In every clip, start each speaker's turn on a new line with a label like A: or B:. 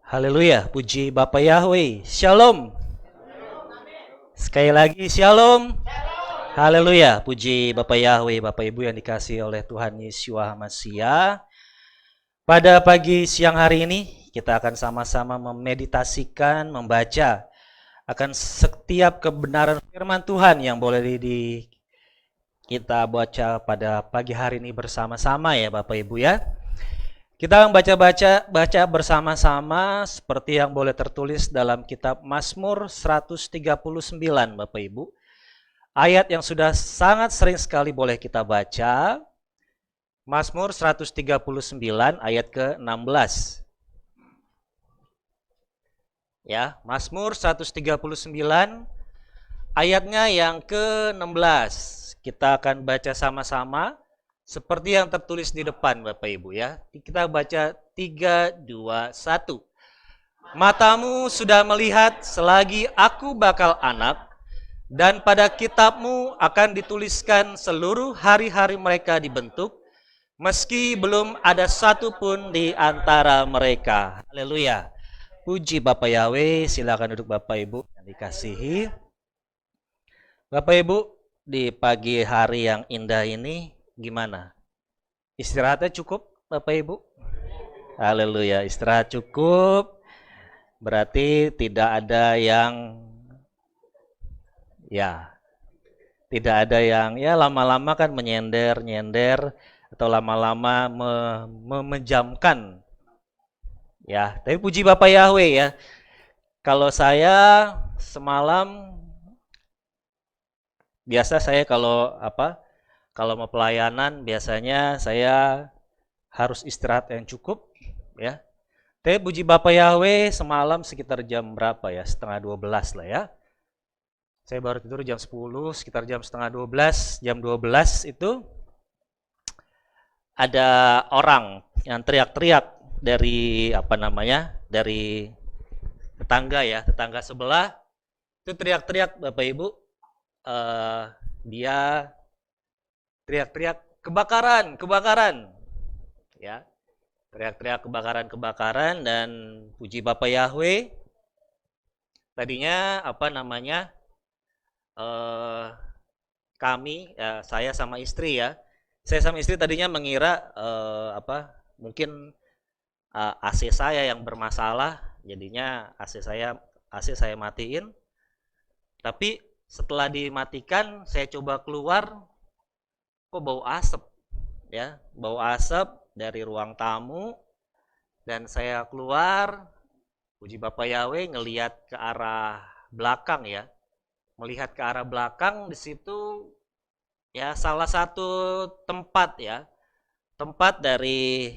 A: Haleluya, puji Bapa Yahweh. Shalom. Sekali lagi shalom. Haleluya, puji Bapa Yahweh, Bapak Ibu yang dikasihi oleh Tuhan Yesus Hamasiah. Pada pagi siang hari ini kita akan sama-sama memeditasikan, membaca akan setiap kebenaran firman Tuhan yang boleh kita baca pada pagi hari ini bersama-sama ya Bapak Ibu ya. Kita akan baca bersama-sama seperti yang boleh tertulis dalam kitab Mazmur 139 Bapak Ibu. Ayat yang sudah sangat sering sekali boleh kita baca. Mazmur 139 ayat ke-16. Ya, Mazmur 139 ayatnya yang ke-16. Kita akan baca sama-sama seperti yang tertulis di depan Bapak Ibu ya. Kita baca 3, 2, 1. Matamu sudah melihat selagi aku bakal anak, dan pada kitabmu akan dituliskan seluruh hari-hari mereka dibentuk, meski belum ada satu pun di antara mereka. Haleluya. Puji Bapak Yahweh, silakan duduk Bapak Ibu yang dikasihi. Bapak Ibu, di pagi hari yang indah ini gimana? Istirahatnya cukup Bapak Ibu? Haleluya, istirahat cukup. Berarti tidak ada yang lama-lama kan menyender atau lama-lama memejamkan. Ya, tapi puji Bapak Yahweh ya. Kalau saya semalam biasa saya kalau mau pelayanan biasanya saya harus istirahat yang cukup ya. Tapi puji Bapak Yahweh semalam sekitar jam berapa ya? Setengah 12 lah ya. Saya baru tidur jam 10, sekitar jam setengah 12, jam 12 itu ada orang yang teriak-teriak dari dari tetangga ya, tetangga sebelah itu teriak-teriak Bapak Ibu, dia teriak-teriak kebakaran, ya, teriak-teriak kebakaran dan puji Bapak Yahweh, tadinya saya sama istri ya, tadinya mengira mungkin AC saya yang bermasalah, jadinya AC saya matiin. Tapi setelah dimatikan, saya coba keluar, kok bau asap, ya, bau asap dari ruang tamu, dan saya keluar, puji Bapak Yahweh, ngelihat ke arah belakang ya, melihat ke arah belakang di situ ya salah satu tempat dari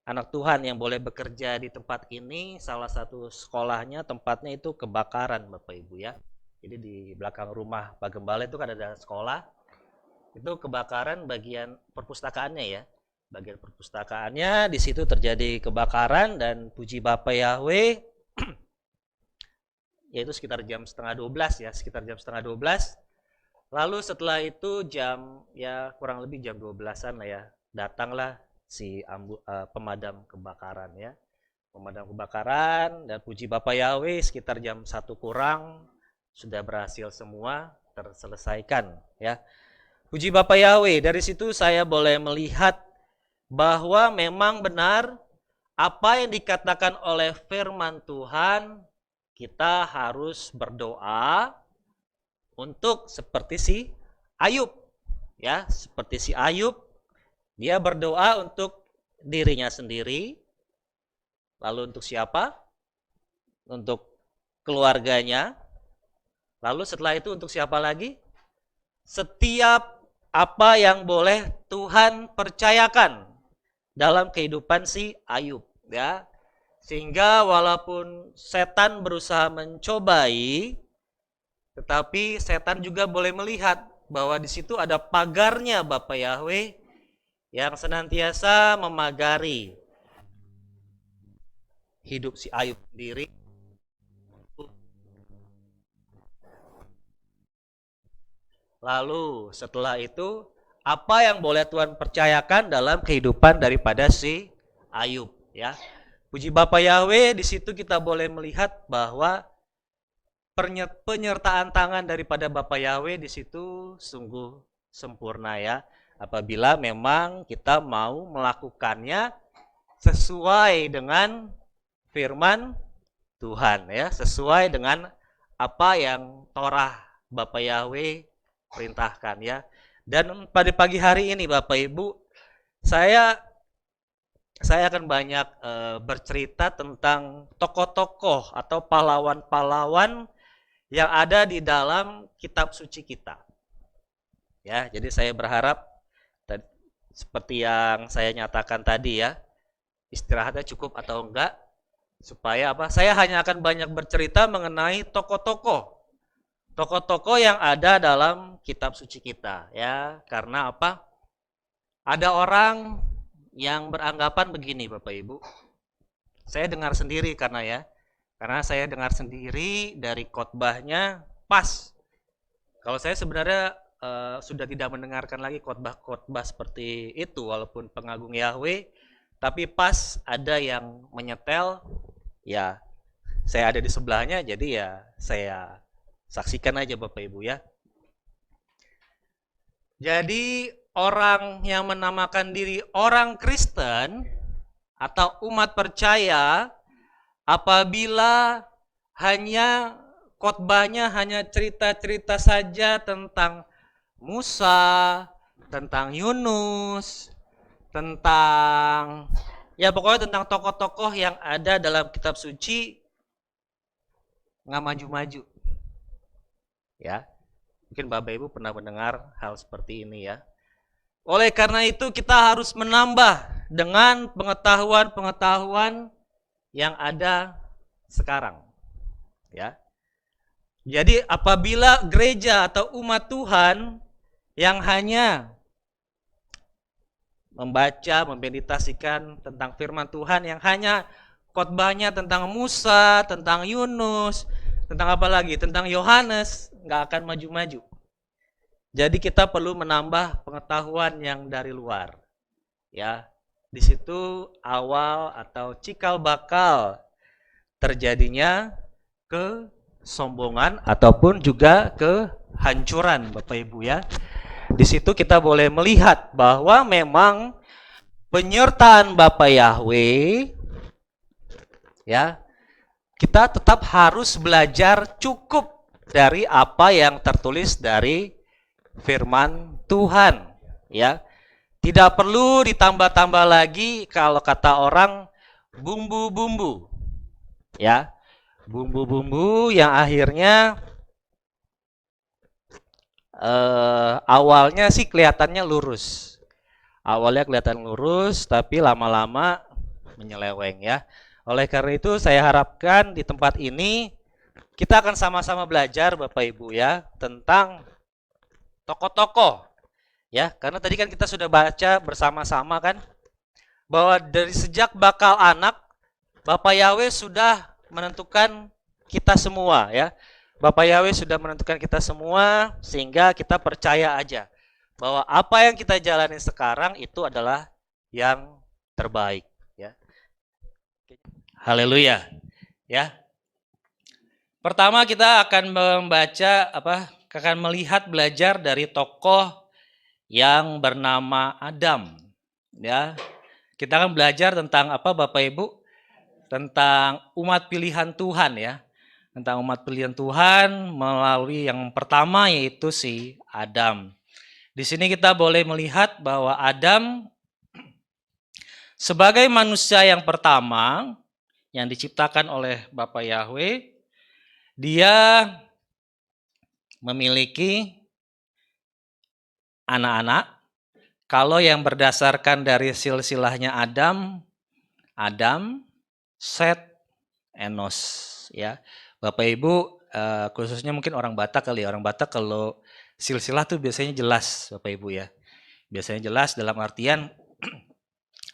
A: anak Tuhan yang boleh bekerja di tempat ini, salah satu sekolahnya tempatnya itu kebakaran Bapak Ibu ya. Jadi di belakang rumah Pak Gembala itu kan ada sekolah, itu kebakaran bagian perpustakaannya ya. Bagian perpustakaannya di situ terjadi kebakaran dan puji Bapak Yahweh, yaitu sekitar jam setengah 12 ya, Lalu setelah itu kurang lebih jam 12-an lah ya, datanglah si pemadam kebakaran ya. Pemadam kebakaran, dan puji Bapak Yahweh sekitar jam 1 kurang sudah berhasil semua terselesaikan ya. Puji Bapak Yahweh, dari situ saya boleh melihat bahwa memang benar apa yang dikatakan oleh firman Tuhan, kita harus berdoa untuk seperti si Ayub ya, seperti si Ayub, dia berdoa untuk dirinya sendiri, lalu untuk siapa? Untuk keluarganya, lalu setelah itu untuk siapa lagi? Setiap apa yang boleh Tuhan percayakan dalam kehidupan si Ayub ya, sehingga walaupun setan berusaha mencobai, tetapi setan juga boleh melihat bahwa di situ ada pagarnya Bapak Yahweh yang senantiasa memagari hidup si Ayub sendiri. Lalu setelah itu apa yang boleh Tuhan percayakan dalam kehidupan daripada si Ayub, ya. Puji Bapa Yahweh, di situ kita boleh melihat bahwa penyertaan tangan daripada Bapa Yahweh di situ sungguh sempurna, ya. Apabila memang kita mau melakukannya sesuai dengan firman Tuhan, ya, sesuai dengan apa yang Torah Bapak Yahweh perintahkan, ya. Dan pada pagi hari ini Bapak Ibu, saya akan banyak bercerita tentang tokoh-tokoh atau pahlawan-pahlawan yang ada di dalam kitab suci kita. Ya, jadi saya berharap seperti yang saya nyatakan tadi, ya, istirahatnya cukup atau enggak, supaya apa? Saya hanya akan banyak bercerita mengenai tokoh-tokoh yang ada dalam kitab suci kita, ya. Karena apa? Ada orang yang beranggapan begini, Bapak Ibu. Saya dengar sendiri karena saya dengar sendiri dari khotbahnya pas. Kalau saya sebenarnya sudah tidak mendengarkan lagi khotbah-khotbah seperti itu, walaupun pengagung Yahweh, tapi pas ada yang menyetel, ya saya ada di sebelahnya, jadi ya saya saksikan aja Bapak Ibu, ya. Jadi orang yang menamakan diri orang Kristen atau umat percaya, apabila hanya khotbahnya hanya cerita-cerita saja tentang Musa, tentang Yunus, tentang, ya pokoknya tentang tokoh-tokoh yang ada dalam kitab suci, nggak maju-maju, ya. Mungkin Bapak Ibu pernah mendengar hal seperti ini, ya. Oleh karena itu kita harus menambah dengan pengetahuan-pengetahuan yang ada sekarang, ya. Jadi apabila gereja atau umat Tuhan yang hanya membaca, memeditasikan tentang firman Tuhan, yang hanya khotbahnya tentang Musa, tentang Yunus, tentang apa lagi? Tentang Yohanes, nggak akan maju-maju. Jadi kita perlu menambah pengetahuan yang dari luar, ya. Di situ awal atau cikal bakal terjadinya kesombongan ataupun juga kehancuran, Bapak Ibu, ya. Di situ kita boleh melihat bahwa memang penyertaan Bapa Yahweh, ya, kita tetap harus belajar cukup dari apa yang tertulis dari firman Tuhan, ya. Tidak perlu ditambah-tambah lagi, kalau kata orang, bumbu-bumbu, ya. Bumbu-bumbu yang akhirnya awalnya sih kelihatannya lurus. Awalnya kelihatan lurus, tapi lama-lama menyeleweng, ya. Oleh karena itu saya harapkan di tempat ini kita akan sama-sama belajar Bapak Ibu, ya, tentang tokoh-tokoh, ya. Karena tadi kan kita sudah baca bersama-sama kan, bahwa dari sejak bakal anak, Bapak Yahweh sudah menentukan kita semua, ya. Bapak Yahweh sudah menentukan kita semua, sehingga kita percaya aja bahwa apa yang kita jalani sekarang itu adalah yang terbaik, ya. Haleluya, ya. Pertama kita akan akan melihat, belajar dari tokoh yang bernama Adam, ya. Kita akan belajar tentang apa Bapak Ibu? Tentang umat pilihan Tuhan, ya. Tentang umat pilihan Tuhan melalui yang pertama, yaitu si Adam. Di sini kita boleh melihat bahwa Adam sebagai manusia yang pertama yang diciptakan oleh Bapa Yahweh, dia memiliki anak-anak. Kalau yang berdasarkan dari silsilahnya Adam, Set, Enos, ya. Bapak Ibu, khususnya mungkin orang Batak kali ya. Orang Batak kalau silsilah tuh biasanya jelas, Bapak Ibu, ya. Biasanya jelas dalam artian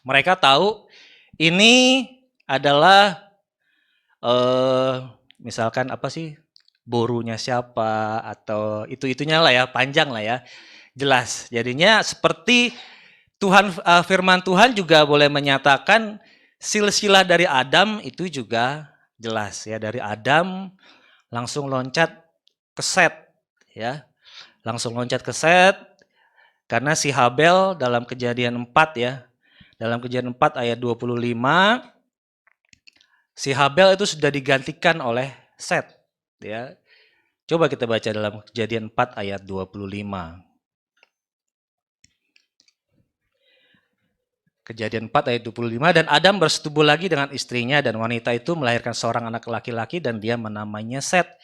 A: mereka tahu ini adalah misalkan apa sih, borunya siapa, atau itu-itunya lah ya, panjang lah ya. jelas. Jadinya seperti firman Tuhan juga boleh menyatakan silsilah dari Adam itu juga jelas ya, dari Adam langsung loncat ke Set ya. Langsung loncat ke Set karena si Habel dalam Kejadian 4 ya. Dalam Kejadian 4 ayat 25 si Habel itu sudah digantikan oleh Set ya. Coba kita baca dalam Kejadian 4 ayat 25. Kejadian 4 ayat 25, dan Adam bersetubuh lagi dengan istrinya dan wanita itu melahirkan seorang anak laki-laki dan dia menamainya Set.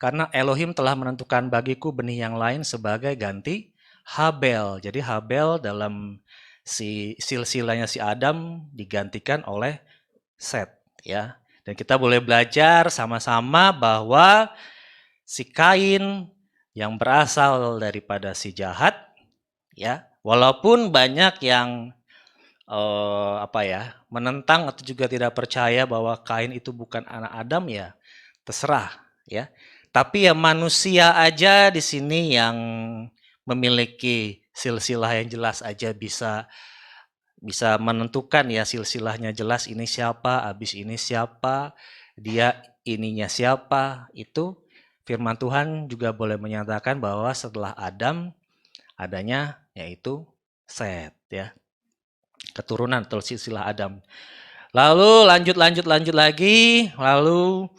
A: Karena Elohim telah menentukan bagiku benih yang lain sebagai ganti Habel. Jadi Habel dalam si silsilahnya si Adam digantikan oleh Set ya. Dan kita boleh belajar sama-sama bahwa si Kain yang berasal daripada si jahat ya, walaupun banyak yang menentang atau juga tidak percaya bahwa Kain itu bukan anak Adam, ya terserah ya. Tapi ya manusia aja di sini yang memiliki silsilah yang jelas aja bisa menentukan ya, silsilahnya jelas, ini siapa, abis ini siapa, dia ininya siapa. Itu firman Tuhan juga boleh menyatakan bahwa setelah Adam adanya yaitu Set ya. Keturunan atau silsilah Adam. Lalu lanjut lagi, lalu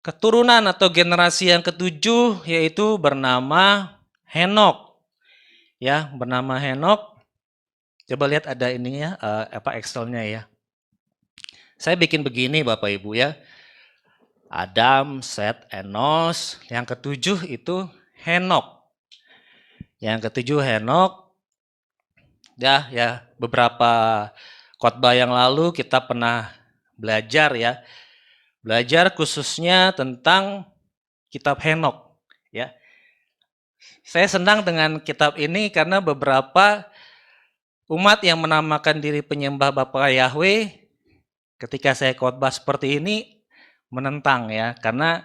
A: keturunan atau generasi yang ketujuh yaitu bernama Henok. Ya, bernama Henok. Coba lihat ada ininya Excelnya ya. Saya bikin begini Bapak Ibu ya. Adam, Set, Enos, yang ketujuh itu Henok. Yang ketujuh Henok. Ya, beberapa khotbah yang lalu kita pernah belajar ya. Belajar khususnya tentang kitab Henok ya. Saya senang dengan kitab ini karena beberapa umat yang menamakan diri penyembah Bapa Yahweh ketika saya khotbah seperti ini menentang ya, karena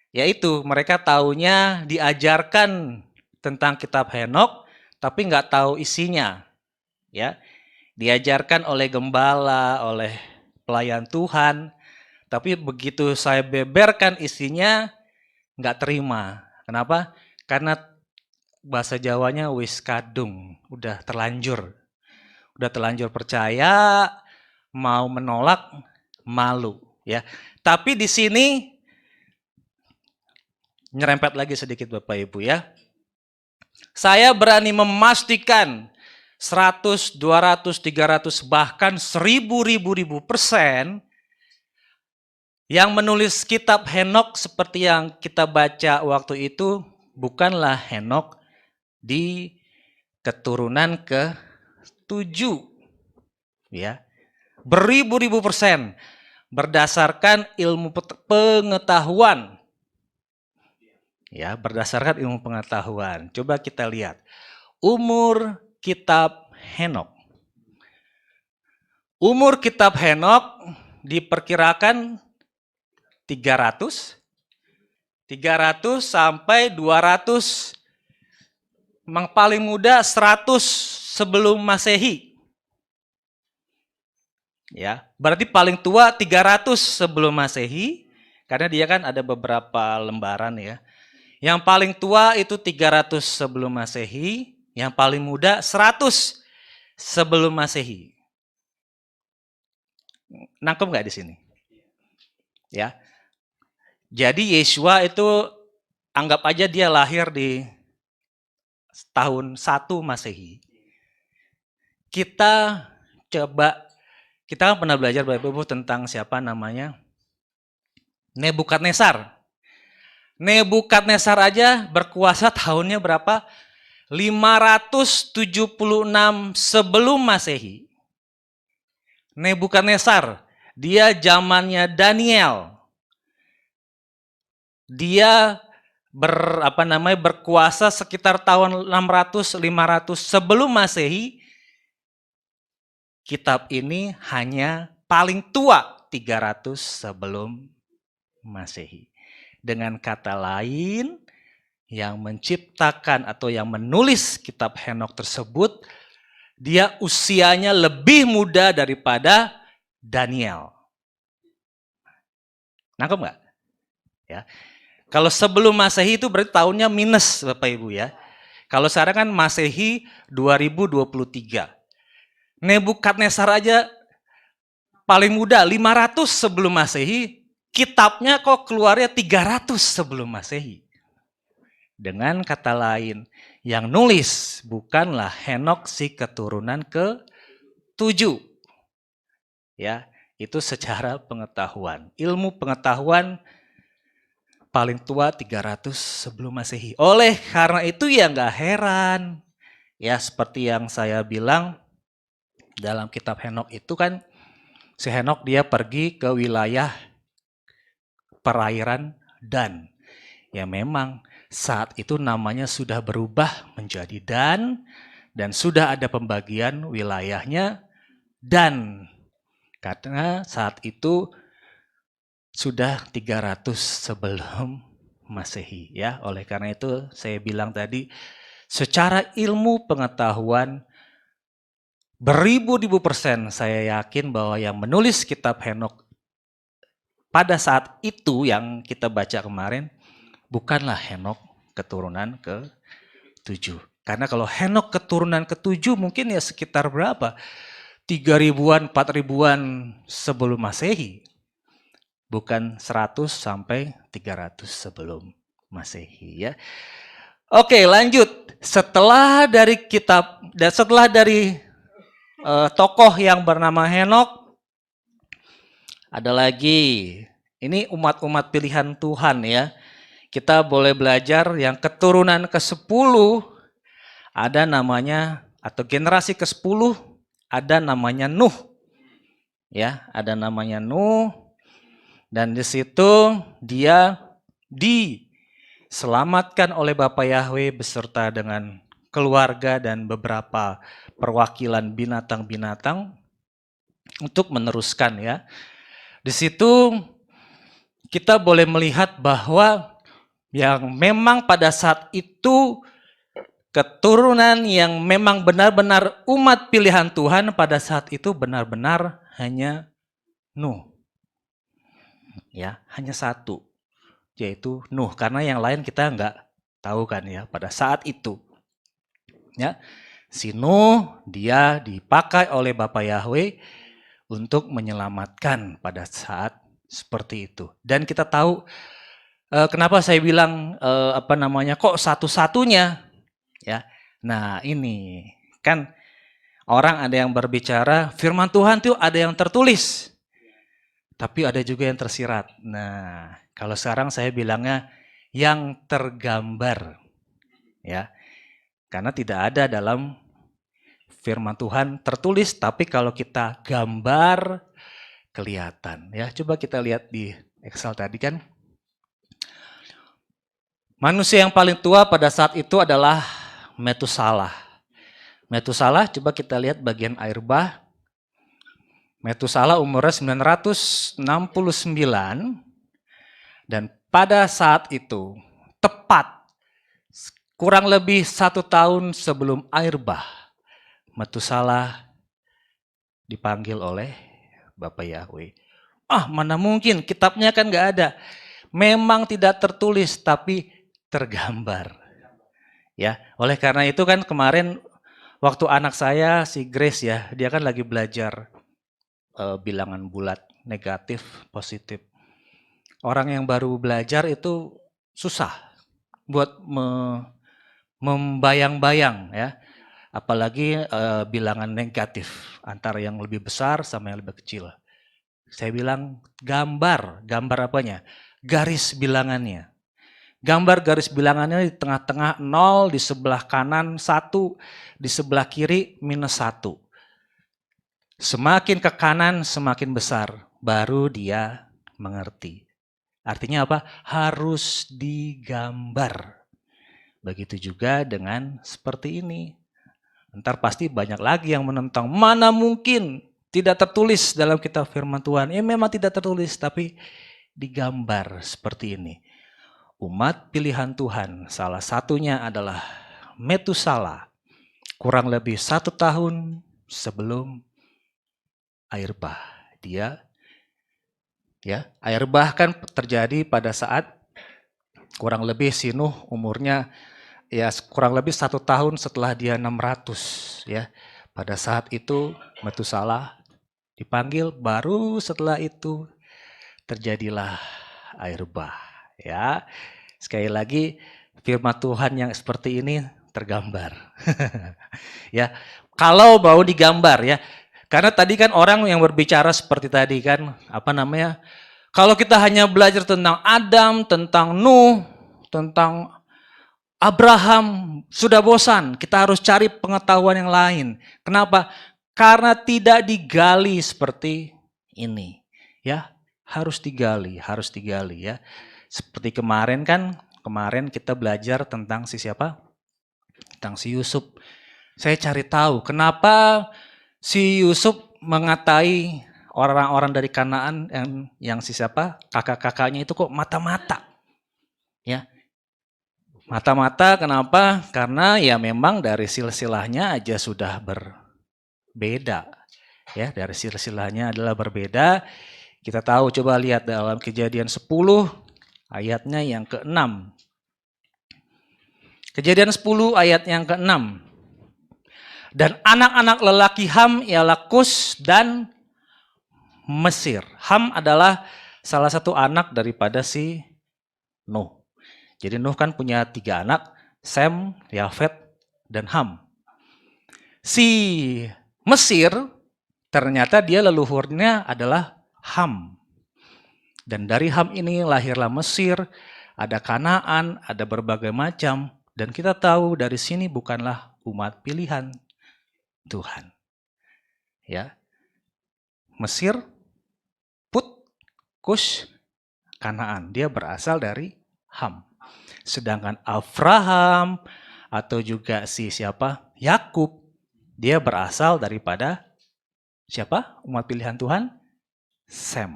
A: yaitu mereka taunya diajarkan tentang kitab Henok tapi nggak tahu isinya ya. Diajarkan oleh gembala, oleh pelayan Tuhan, tapi begitu saya beberkan isinya nggak terima. Kenapa? Karena bahasa Jawanya wis kadung, udah terlanjur percaya, mau menolak malu ya. Tapi di sini nyerempet lagi sedikit Bapak Ibu ya. Saya berani memastikan 100, 200, 300 bahkan 1000% yang menulis kitab Henok seperti yang kita baca waktu itu bukanlah Henok di keturunan ke-7 ya. Beribu-ribu persen berdasarkan ilmu pengetahuan. Ya, berdasarkan ilmu pengetahuan. Coba kita lihat umur kitab Henok. Umur kitab Henok diperkirakan 300 sampai 200, paling muda 100 sebelum Masehi. Ya, berarti paling tua 300 sebelum Masehi, karena dia kan ada beberapa lembaran ya. Yang paling tua itu 300 sebelum Masehi, yang paling muda 100 sebelum Masehi. Nangkep nggak di sini? Ya. Jadi Yesua itu anggap aja dia lahir di tahun 1 Masehi. Kita kan pernah belajar Bapak Ibu tentang siapa namanya? Nebukadnezar. Nebukadnezar aja berkuasa tahunnya berapa? 576 sebelum Masehi. Nebukadnezar, dia zamannya Daniel. Dia berkuasa sekitar tahun 600-500 sebelum Masehi. Kitab ini hanya paling tua 300 sebelum Masehi. Dengan kata lain,
B: yang menciptakan atau yang menulis kitab Henokh tersebut, dia usianya lebih muda daripada Daniel. Nangkep nggak? Ya. Kalau sebelum Masehi itu berarti tahunnya minus Bapak Ibu ya. Kalau sekarang kan Masehi 2023. Nebukadnezar aja paling muda 500 sebelum Masehi, kitabnya kok keluarnya 300 sebelum Masehi. Dengan kata lain, yang nulis bukanlah Henokh si keturunan ke-7. Ya, itu secara pengetahuan. Ilmu pengetahuan paling tua 300 sebelum Masehi. Oleh karena itu ya nggak heran. Ya seperti yang saya bilang dalam kitab Henokh itu kan si Henokh dia pergi ke wilayah perairan Dan. Ya memang saat itu namanya sudah berubah menjadi dan sudah ada pembagian wilayahnya Dan. Karena saat itu sudah 300 sebelum Masehi ya. Oleh karena itu saya bilang tadi secara ilmu pengetahuan beribu-ribu persen saya yakin bahwa yang menulis kitab Henokh pada saat itu yang kita baca kemarin bukanlah Henokh keturunan ke-7. Karena kalau Henokh keturunan ke-7 mungkin ya sekitar berapa? 3.000-an, 4.000-an sebelum Masehi. Bukan 100 sampai 300 sebelum Masehi ya. Oke, lanjut. Setelah dari tokoh yang bernama Henokh, ada lagi. Ini umat-umat pilihan Tuhan ya. Kita boleh belajar yang keturunan ke-10 ada namanya atau generasi ke-10 ada namanya Nuh. Ya, ada namanya Nuh. Dan di situ dia diselamatkan oleh Bapa Yahweh beserta dengan keluarga dan beberapa perwakilan binatang-binatang untuk meneruskan ya. Di situ kita boleh melihat bahwa yang memang pada saat itu keturunan yang memang benar-benar umat pilihan Tuhan pada saat itu benar-benar hanya Nuh. Ya, hanya satu, yaitu Nuh. Karena yang lain kita nggak tahu kan ya pada saat itu. Ya, si Nuh dia dipakai oleh Bapa Yahweh untuk menyelamatkan pada saat seperti itu. Dan kita tahu kenapa saya bilang kok satu-satunya ya. Nah, ini kan orang ada yang berbicara firman Tuhan itu ada yang tertulis. Tapi ada juga yang tersirat. Nah, kalau sekarang saya bilangnya yang tergambar. Ya. Karena tidak ada dalam firman Tuhan tertulis, tapi kalau kita gambar kelihatan. Ya, coba kita lihat di Excel tadi kan. Manusia yang paling tua pada saat itu adalah Metusalah. Metusalah coba kita lihat bagian air bah. Metusalah umurnya 969 dan pada saat itu tepat kurang lebih 1 tahun sebelum air bah, Metusalah dipanggil oleh Bapa Yahweh. Mana mungkin, kitabnya kan nggak ada. Memang tidak tertulis tapi tergambar. Ya, oleh karena itu kan kemarin waktu anak saya si Grace ya, dia kan lagi belajar bilangan bulat, negatif, positif. Orang yang baru belajar itu susah buat membayang-bayang ya. Apalagi bilangan negatif antara yang lebih besar sama yang lebih kecil. Saya bilang gambar apanya? Garis bilangannya. Gambar garis bilangannya di tengah-tengah 0, di sebelah kanan 1, di sebelah kiri -1. Semakin ke kanan semakin besar, baru dia mengerti. Artinya apa? Harus digambar. Begitu juga dengan seperti ini. Ntar pasti banyak lagi yang menentang. Mana mungkin tidak tertulis dalam kitab firman Tuhan. Ya memang tidak tertulis, tapi digambar seperti ini. umat pilihan Tuhan. Salah satunya adalah Metusala, kurang lebih 1 tahun sebelum air bah. Air bah kan terjadi pada saat kurang lebih si Nuh umurnya ya kurang lebih 1 tahun setelah dia 600 ya. Pada saat itu Metusala dipanggil, baru setelah itu terjadilah air bah ya. Sekali lagi firman Tuhan yang seperti ini tergambar. Ya, kalau mau digambar ya. Karena tadi kan orang yang berbicara seperti tadi kan, kalau kita hanya belajar tentang Adam, tentang Nuh, tentang Abraham, sudah bosan. Kita harus cari pengetahuan yang lain. Kenapa? Karena tidak digali seperti ini. Ya, harus digali ya. Seperti kemarin kita belajar tentang si siapa? Tentang si Yusuf. Saya cari tahu kenapa si Yusuf mengatai orang-orang dari Kanaan yang si siapa? Kakak-kakaknya itu kok mata-mata. Ya. Mata-mata kenapa? Karena ya memang dari silsilahnya aja sudah berbeda. Ya, dari silsilahnya adalah berbeda. Kita tahu, coba lihat dalam Kejadian 10 ayatnya yang ke-6. Kejadian 10 ayat yang ke-6. Dan anak-anak lelaki Ham ialah Kus dan Mesir. Ham adalah salah satu anak daripada si Nuh. Jadi Nuh kan punya 3 anak, Sem, Yafet, dan Ham. Si Mesir ternyata dia leluhurnya adalah Ham. Dan dari Ham ini lahirlah Mesir, ada Kanaan, ada berbagai macam. Dan kita tahu dari sini bukanlah umat pilihan Tuhan. Ya. Mesir, Put, Kus, Kanaan. Dia berasal dari Ham. Sedangkan Abraham atau juga si siapa? Yakub, dia berasal daripada siapa? Umat pilihan Tuhan? Sem.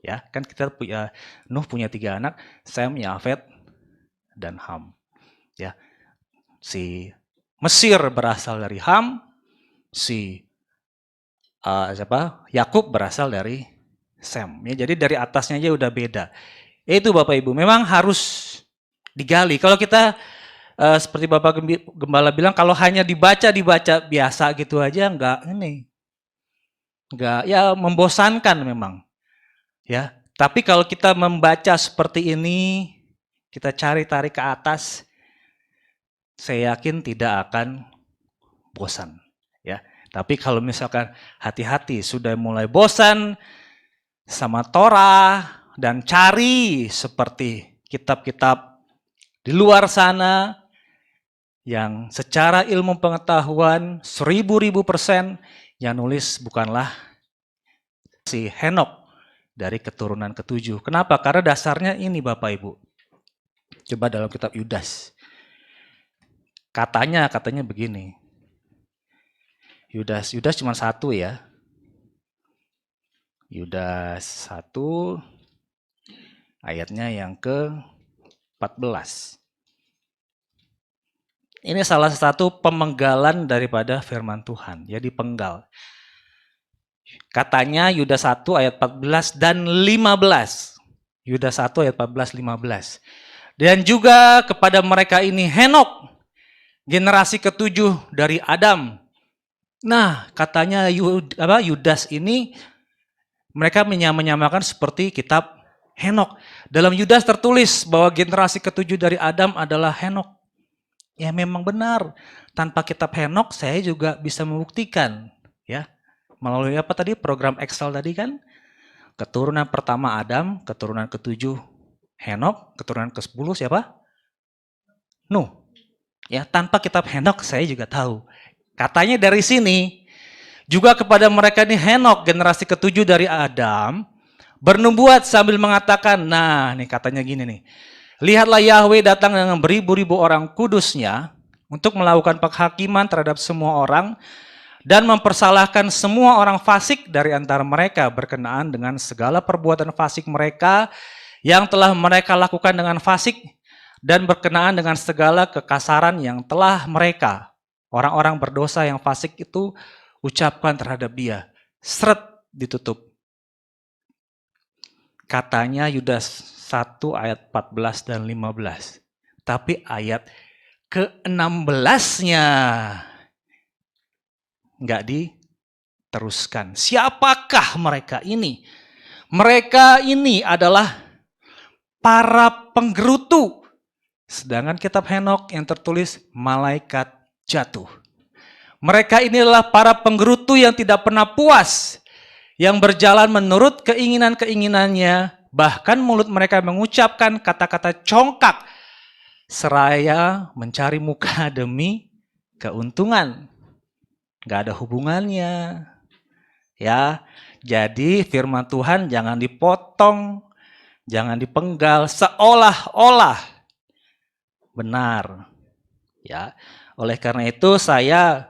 B: Ya, kan kita punya Nuh punya 3 anak, Sem, Yafet, dan Ham. Ya. Si Mesir berasal dari Ham, si Yakub berasal dari Sem. Ya, jadi dari atasnya aja udah beda. Itu Bapak Ibu, memang harus digali. Kalau kita seperti Bapak Gembala bilang, kalau hanya dibaca biasa gitu aja enggak ya membosankan memang. Ya, tapi kalau kita membaca seperti ini, kita tarik ke atas, saya yakin tidak akan bosan. Ya, tapi kalau misalkan hati-hati sudah mulai bosan sama Torah dan cari seperti kitab-kitab di luar sana yang secara ilmu pengetahuan 1000% yang nulis bukanlah si Henok dari keturunan ke-7. Kenapa? Karena dasarnya ini Bapak Ibu. Coba dalam kitab Yudas. Katanya begini. Yudas cuma 1 ya. Yudas 1 ayatnya yang ke-14. Ini salah satu pemenggalan daripada firman Tuhan. Ya, dipenggal. Katanya Yudas 1 ayat 14 dan 15. Yudas 1 ayat 14, 15. Dan juga kepada mereka ini Henok, generasi ke-7 dari Adam. Nah, katanya Yudas ini mereka menyamakan seperti kitab Henok. Dalam Yudas tertulis bahwa generasi ke-7 dari Adam adalah Henok. Ya memang benar. Tanpa kitab Henok saya juga bisa membuktikan, ya. Melalui apa tadi? Program Excel tadi kan? Keturunan pertama Adam, keturunan ke-7 Henok, keturunan ke-10 siapa? Nuh. Ya, tanpa kitab Henok saya juga tahu. Katanya dari sini juga kepada mereka ini Henok, generasi ke-7 dari Adam, bernubuat sambil mengatakan, nah nih katanya gini nih. Lihatlah Yahweh datang dengan beribu-ribu orang kudusnya untuk melakukan penghakiman terhadap semua orang dan mempersalahkan semua orang fasik dari antara mereka berkenaan dengan segala perbuatan fasik mereka yang telah mereka lakukan dengan fasik dan berkenaan dengan segala kekasaran yang telah mereka, orang-orang berdosa yang fasik itu, ucapkan terhadap dia. Seret, ditutup. Katanya Yudas 1 ayat 14 dan 15. Tapi ayat ke-16-nya nggak diteruskan. Siapakah mereka ini? Mereka ini adalah para penggerutu. Sedangkan kitab Henok yang tertulis malaikat jatuh. Mereka ini adalah para penggerutu yang tidak pernah puas, yang berjalan menurut keinginan-keinginannya, bahkan mulut mereka mengucapkan kata-kata congkak, seraya mencari muka demi keuntungan. Gak ada hubungannya. Ya, jadi firman Tuhan jangan dipotong, jangan dipenggal seolah-olah benar. Ya, oleh karena itu saya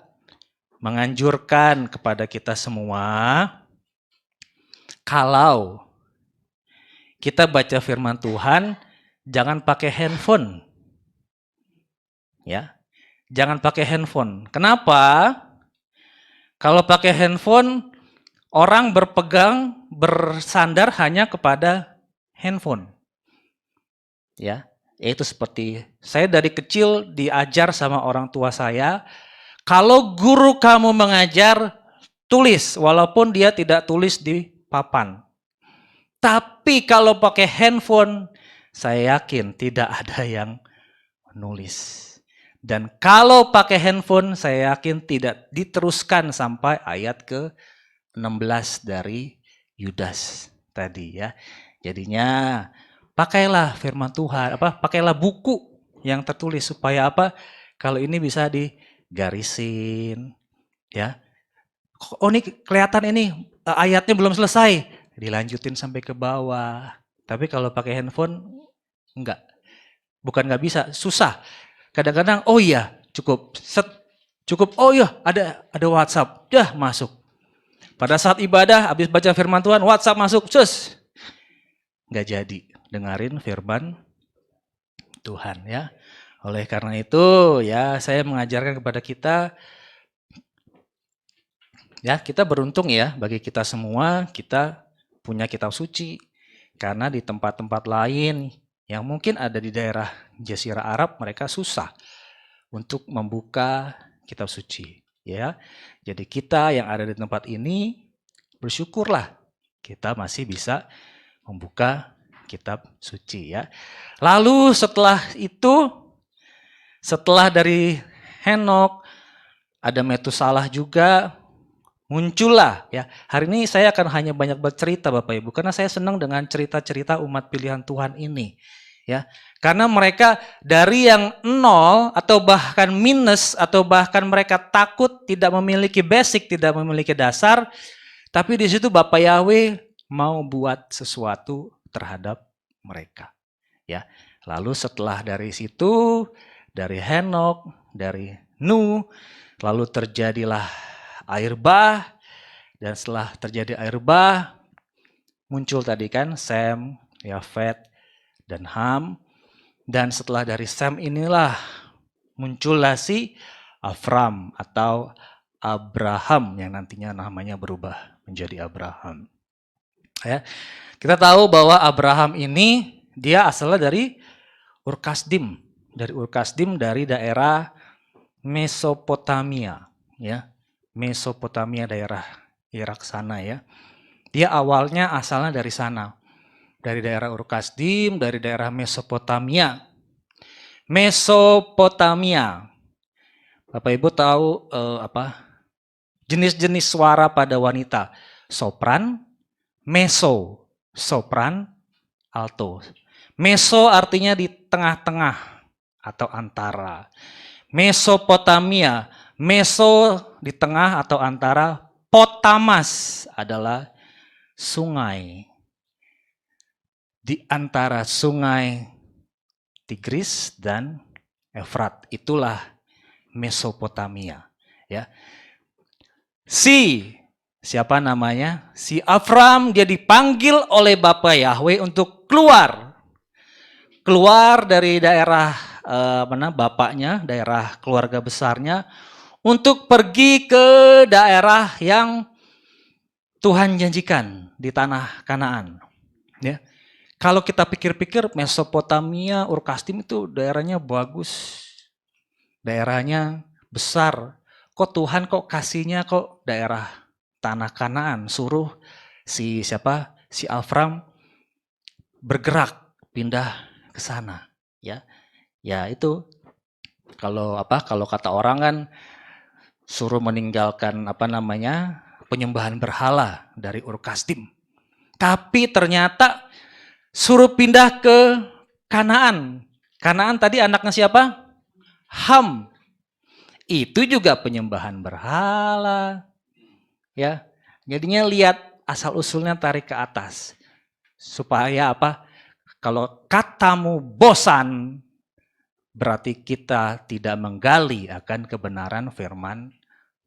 B: menganjurkan kepada kita semua, kalau kita baca firman Tuhan, jangan pakai handphone. Ya, jangan pakai handphone. Kenapa? Kalau pakai handphone, orang berpegang, bersandar hanya kepada handphone. Ya, itu seperti saya dari kecil diajar sama orang tua saya, kalau guru kamu mengajar, tulis walaupun dia tidak tulis di papan. Tapi kalau pakai handphone, saya yakin tidak ada yang menulis. Dan kalau pakai handphone, saya yakin tidak diteruskan sampai ayat ke-16 dari Yudas tadi ya. Jadinya pakailah firman Tuhan, pakailah buku yang tertulis supaya apa? Kalau ini bisa digarisin ya. Oh ini kelihatan ini ayatnya belum selesai, dilanjutin sampai ke bawah. Tapi kalau pakai handphone enggak. Bukan enggak bisa, susah. Kadang-kadang oh iya, cukup oh iya ada WhatsApp, dah masuk. Pada saat ibadah habis baca firman Tuhan, WhatsApp masuk, cus. Enggak jadi dengerin firman Tuhan ya. Oleh karena itu ya saya mengajarkan kepada kita, ya kita beruntung ya, bagi kita semua kita punya kitab suci. Karena di tempat-tempat lain yang mungkin ada di daerah Jazirah Arab, mereka susah untuk membuka kitab suci ya. Jadi kita yang ada di tempat ini bersyukurlah kita masih bisa membuka kitab suci ya. Lalu setelah itu, setelah dari Henok, ada Metusalah juga, muncullah ya. Hari ini saya akan hanya banyak bercerita Bapak Ibu, karena saya senang dengan cerita-cerita umat pilihan Tuhan ini ya. Karena mereka dari yang nol atau bahkan minus, atau bahkan mereka takut, tidak memiliki basic, tidak memiliki dasar, tapi di situ Bapak Yahweh mau buat sesuatu terhadap mereka ya. Lalu setelah dari situ, dari Henok, dari Nuh, lalu terjadilah air bah, dan setelah terjadi air bah, muncul tadi kan Sem, Yafet, dan Ham. Dan setelah dari Sem inilah muncullah si Avram atau Abraham yang nantinya namanya berubah menjadi Abraham. Ya, kita tahu bahwa Abraham ini dia asalnya dari Ur-Kasdim, dari daerah Mesopotamia, ya, Mesopotamia daerah Irak sana ya. Dia awalnya asalnya dari sana, dari daerah Ur-Kasdim, dari daerah Mesopotamia. Mesopotamia, Bapak Ibu tahu jenis-jenis suara pada wanita? Sopran, meso, sopran, alto. Meso artinya di tengah-tengah atau antara. Mesopotamia, meso di tengah atau antara, potamas adalah sungai. Di antara sungai Tigris dan Efrat, itulah Mesopotamia ya. Si siapa namanya? Si Avram dia dipanggil oleh Bapa Yahweh untuk keluar. Keluar dari daerah mana bapaknya, daerah keluarga besarnya untuk pergi ke daerah yang Tuhan janjikan di tanah Kanaan. Ya. Kalau kita pikir-pikir Mesopotamia, Ur Kasdim itu daerahnya bagus. Daerahnya besar. Kok Tuhan kok kasihnya kok daerah tanah Kanaan, suruh si siapa? Si Avram bergerak pindah ke sana, ya. Ya itu kalau kalau kata orang kan suruh meninggalkan penyembahan berhala dari Ur Kasdim. Tapi ternyata suruh pindah ke Kanaan. Kanaan tadi anaknya siapa? Ham. Itu juga penyembahan berhala. Ya. Jadinya lihat asal usulnya tarik ke atas. Supaya apa? Kalau katamu bosan, berarti kita tidak menggali akan kebenaran firman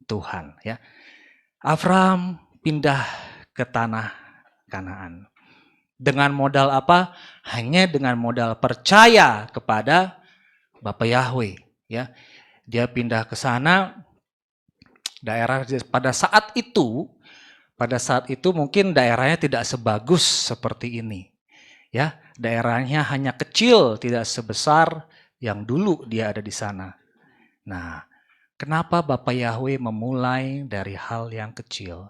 B: Tuhan. Ya. Avram pindah ke tanah Kanaan. Dengan modal apa? Hanya dengan modal percaya kepada Bapa Yahweh. Ya. Dia pindah ke sana, daerah pada saat itu mungkin daerahnya tidak sebagus seperti ini. Ya, daerahnya hanya kecil, tidak sebesar yang dulu dia ada di sana. Nah, kenapa Bapa Yahweh memulai dari hal yang kecil?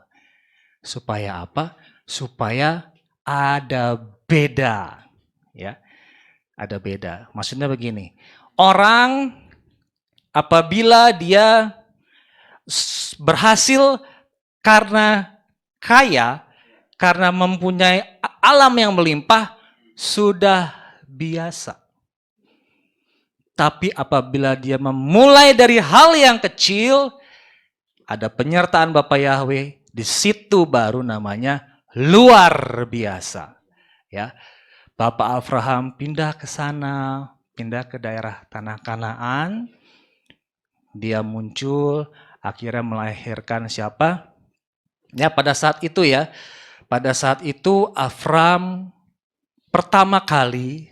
B: Supaya apa? Supaya ada beda. Ya, ada beda. Maksudnya begini, orang apabila dia berhasil karena kaya, karena mempunyai alam yang melimpah, sudah biasa. Tapi apabila dia memulai dari hal yang kecil, ada penyertaan Bapa Yahweh, di situ baru namanya luar biasa. Ya, Bapak Abraham pindah ke sana, pindah ke daerah tanah Kanaan. Dia muncul, akhirnya melahirkan siapa? Ya, pada saat itu Avram pertama kali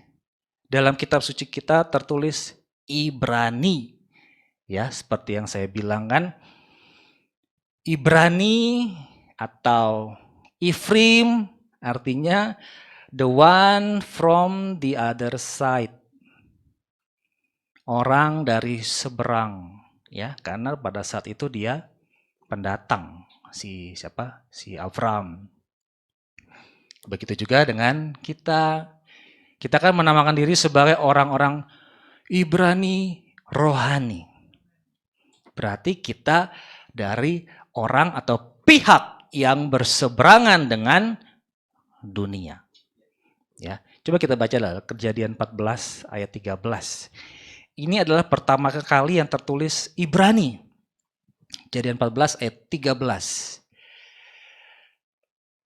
B: dalam kitab suci kita tertulis Ibrani. Ya, seperti yang saya bilang kan, Ibrani atau Ifrim artinya the one from the other side. Orang dari seberang, ya, karena pada saat itu dia pendatang, si Avram. Begitu juga dengan kita. Kita kan menamakan diri sebagai orang-orang Ibrani rohani. Berarti kita dari orang atau pihak yang berseberangan dengan dunia. Ya, coba kita baca lah Kejadian 14 ayat 13. Ini adalah pertama kali yang tertulis Ibrani. Kejadian 14 ayat 13.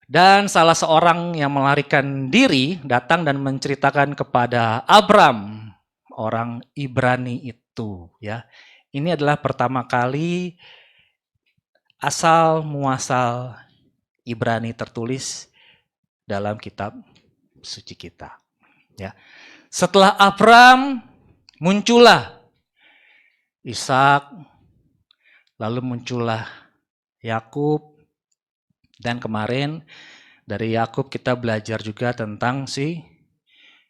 B: Dan salah seorang yang melarikan diri datang dan menceritakan kepada Abram, orang Ibrani itu, ya. Ini adalah pertama kali asal muasal Ibrani tertulis dalam kitab suci kita, ya. Setelah Abram muncullah Ishak, lalu muncullah Yakub, dan kemarin dari Yakub kita belajar juga tentang si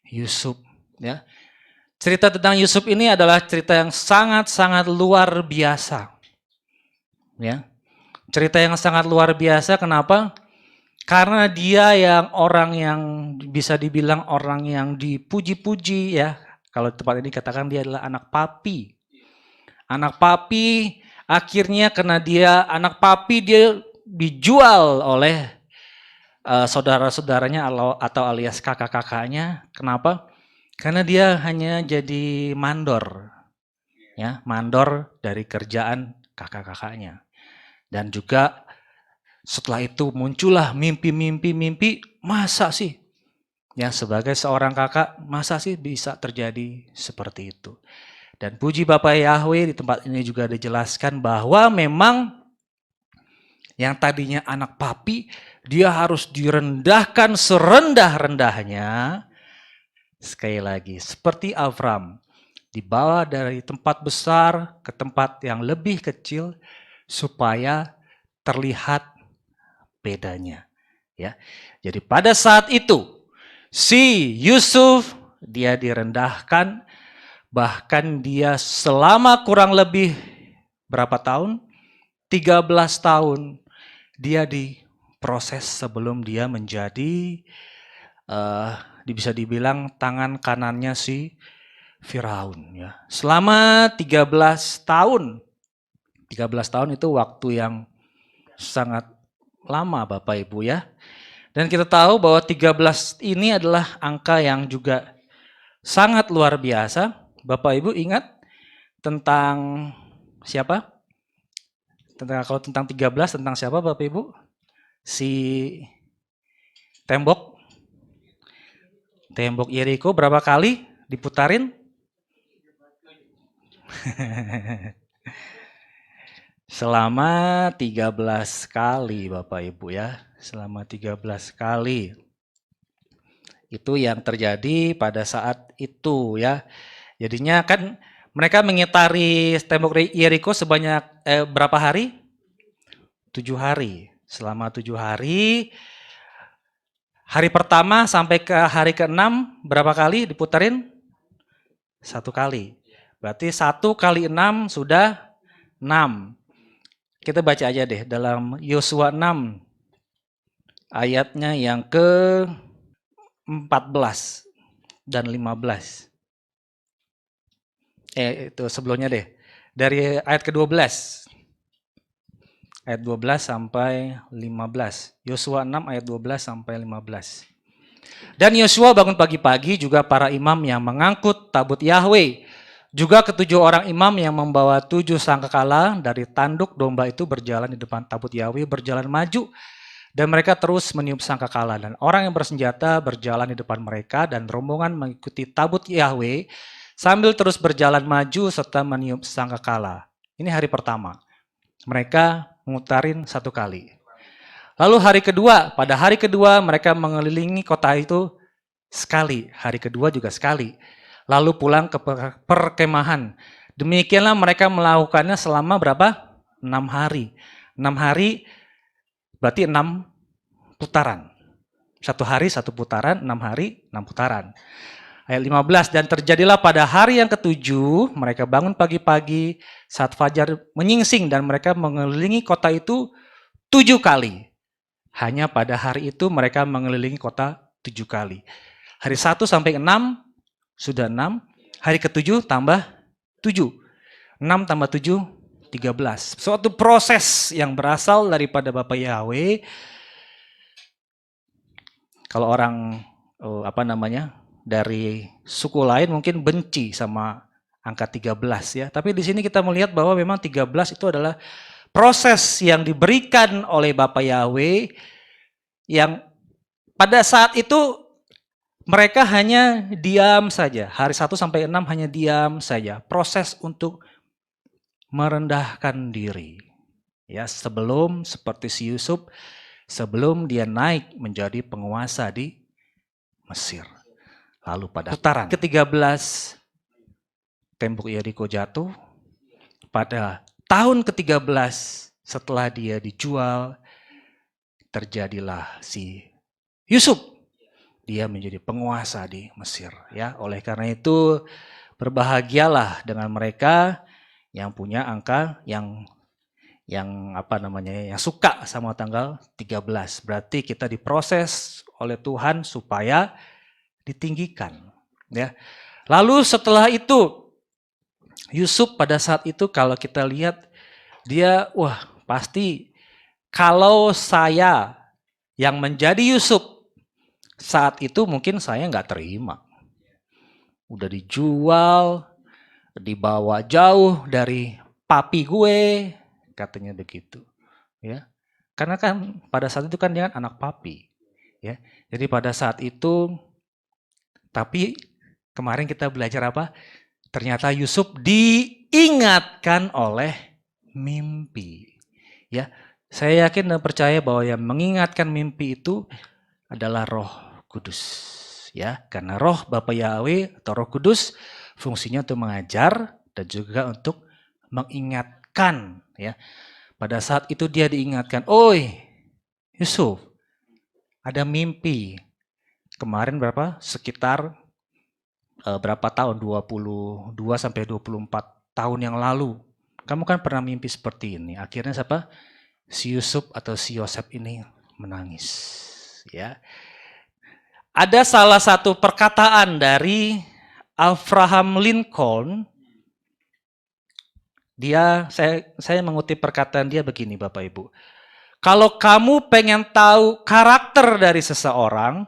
B: Yusuf, ya. Cerita tentang Yusuf ini adalah cerita yang sangat-sangat luar biasa. Ya. Cerita yang sangat luar biasa, kenapa? Karena dia orang yang bisa dibilang orang yang dipuji-puji, ya. Kalau tempat ini katakan dia adalah anak papi. Anak papi, akhirnya karena dia anak papi, dia dijual oleh saudara-saudaranya atau alias kakak-kakaknya. Kenapa? Karena dia hanya jadi mandor. Ya, mandor dari kerjaan kakak-kakaknya. Dan juga setelah itu muncullah mimpi, masa sih? Ya, sebagai seorang kakak, masa sih bisa terjadi seperti itu? Dan puji Bapak Yahweh, di tempat ini juga dijelaskan bahwa memang Yang tadinya anak papi, dia harus direndahkan serendah-rendahnya. Sekali lagi, seperti Avram, dibawa dari tempat besar ke tempat yang lebih kecil supaya terlihat bedanya. Ya, jadi pada saat itu si Yusuf dia direndahkan, bahkan dia selama kurang lebih berapa tahun? 13 tahun dia diproses sebelum dia menjadi bisa dibilang tangan kanannya si Firaun ya. Selama 13 tahun. 13 tahun itu waktu yang sangat lama Bapak Ibu ya. Dan kita tahu bahwa 13 ini adalah angka yang juga sangat luar biasa. Bapak Ibu ingat tentang siapa? Kalau tentang 13 tentang siapa Bapak Ibu? Si tembok Yeriko berapa kali diputarin? Selama 13 kali Bapak Ibu ya. Selama 13 kali. Itu yang terjadi pada saat itu ya. Jadinya kan mereka mengitari tembok Yeriko sebanyak berapa hari? 7 hari. Selama 7 hari. Hari pertama sampai ke hari ke-6 berapa kali diputarin? 1 kali. Berarti 1 kali 6 sudah 6. Kita baca aja deh dalam Yosua 6 ayatnya yang ke-14 dan 15. Itu sebelumnya deh. Dari ayat ke-12. Ayat 12 sampai 15. Yosua 6 ayat 12 sampai 15. Dan Yosua bangun pagi-pagi, juga para imam yang mengangkut tabut Yahweh, juga ketujuh orang imam yang membawa 7 sangkakala dari tanduk domba itu berjalan di depan tabut Yahweh, berjalan maju, dan mereka terus meniup sangkakala. Dan orang yang bersenjata berjalan di depan mereka, dan rombongan mengikuti tabut Yahweh sambil terus berjalan maju serta meniup sangkakala. Ini hari pertama. Mereka mengutarin 1 kali. Lalu hari kedua, pada hari kedua mereka mengelilingi kota itu sekali. Hari kedua juga sekali. Lalu pulang ke perkemahan. Demikianlah mereka melakukannya selama berapa? 6 hari. 6 hari berarti 6 putaran. 1 hari 1 putaran, 6 hari 6 putaran. Ayat 15, dan terjadilah pada hari yang ke-7, mereka bangun pagi-pagi saat fajar menyingsing dan mereka mengelilingi kota itu 7 kali. Hanya pada hari itu mereka mengelilingi kota 7 kali. Hari 1 sampai 6 sudah 6, hari ke-7 tambah 7. 6 tambah 7, 13. Suatu proses yang berasal daripada Bapa Yahweh. Kalau orang dari suku lain mungkin benci sama angka 13 ya. Tapi di sini kita melihat bahwa memang 13 itu adalah proses yang diberikan oleh Bapa Yahweh yang pada saat itu mereka hanya diam saja. Hari 1 sampai 6 hanya diam saja. Proses untuk merendahkan diri. Ya, sebelum seperti si Yusuf, sebelum dia naik menjadi penguasa di Mesir. Lalu pada putaran ke-13 tembok Yeriko jatuh. Pada tahun ke-13 setelah dia dijual, terjadilah si Yusuf. Dia menjadi penguasa di Mesir. Ya, oleh karena itu berbahagialah dengan mereka yang punya angka yang suka sama tanggal 13. Berarti kita diproses oleh Tuhan supaya ditinggikan, ya. Lalu setelah itu Yusuf pada saat itu kalau kita lihat dia pasti kalau saya yang menjadi Yusuf saat itu mungkin saya nggak terima. Udah dijual, dibawa jauh dari papi gue, katanya begitu, ya. Karena kan pada saat itu kan dia anak papi, ya. Jadi pada saat itu, tapi kemarin kita belajar apa? Ternyata Yusuf diingatkan oleh mimpi. Ya, Saya yakin dan percaya bahwa yang mengingatkan mimpi itu adalah Roh Kudus. Ya, karena Roh Bapa Yahweh atau Roh Kudus fungsinya untuk mengajar dan juga untuk mengingatkan, ya. Pada saat itu dia diingatkan, "Oi, Yusuf, ada mimpi." Kemarin berapa? Sekitar berapa tahun? 22 sampai 24 tahun yang lalu. Kamu kan pernah mimpi seperti ini. Akhirnya siapa? Si Yusuf atau si Yosef ini menangis, ya. Ada salah satu perkataan dari Abraham Lincoln. Saya mengutip perkataan dia begini, Bapak Ibu. Kalau kamu pengen tahu karakter dari seseorang,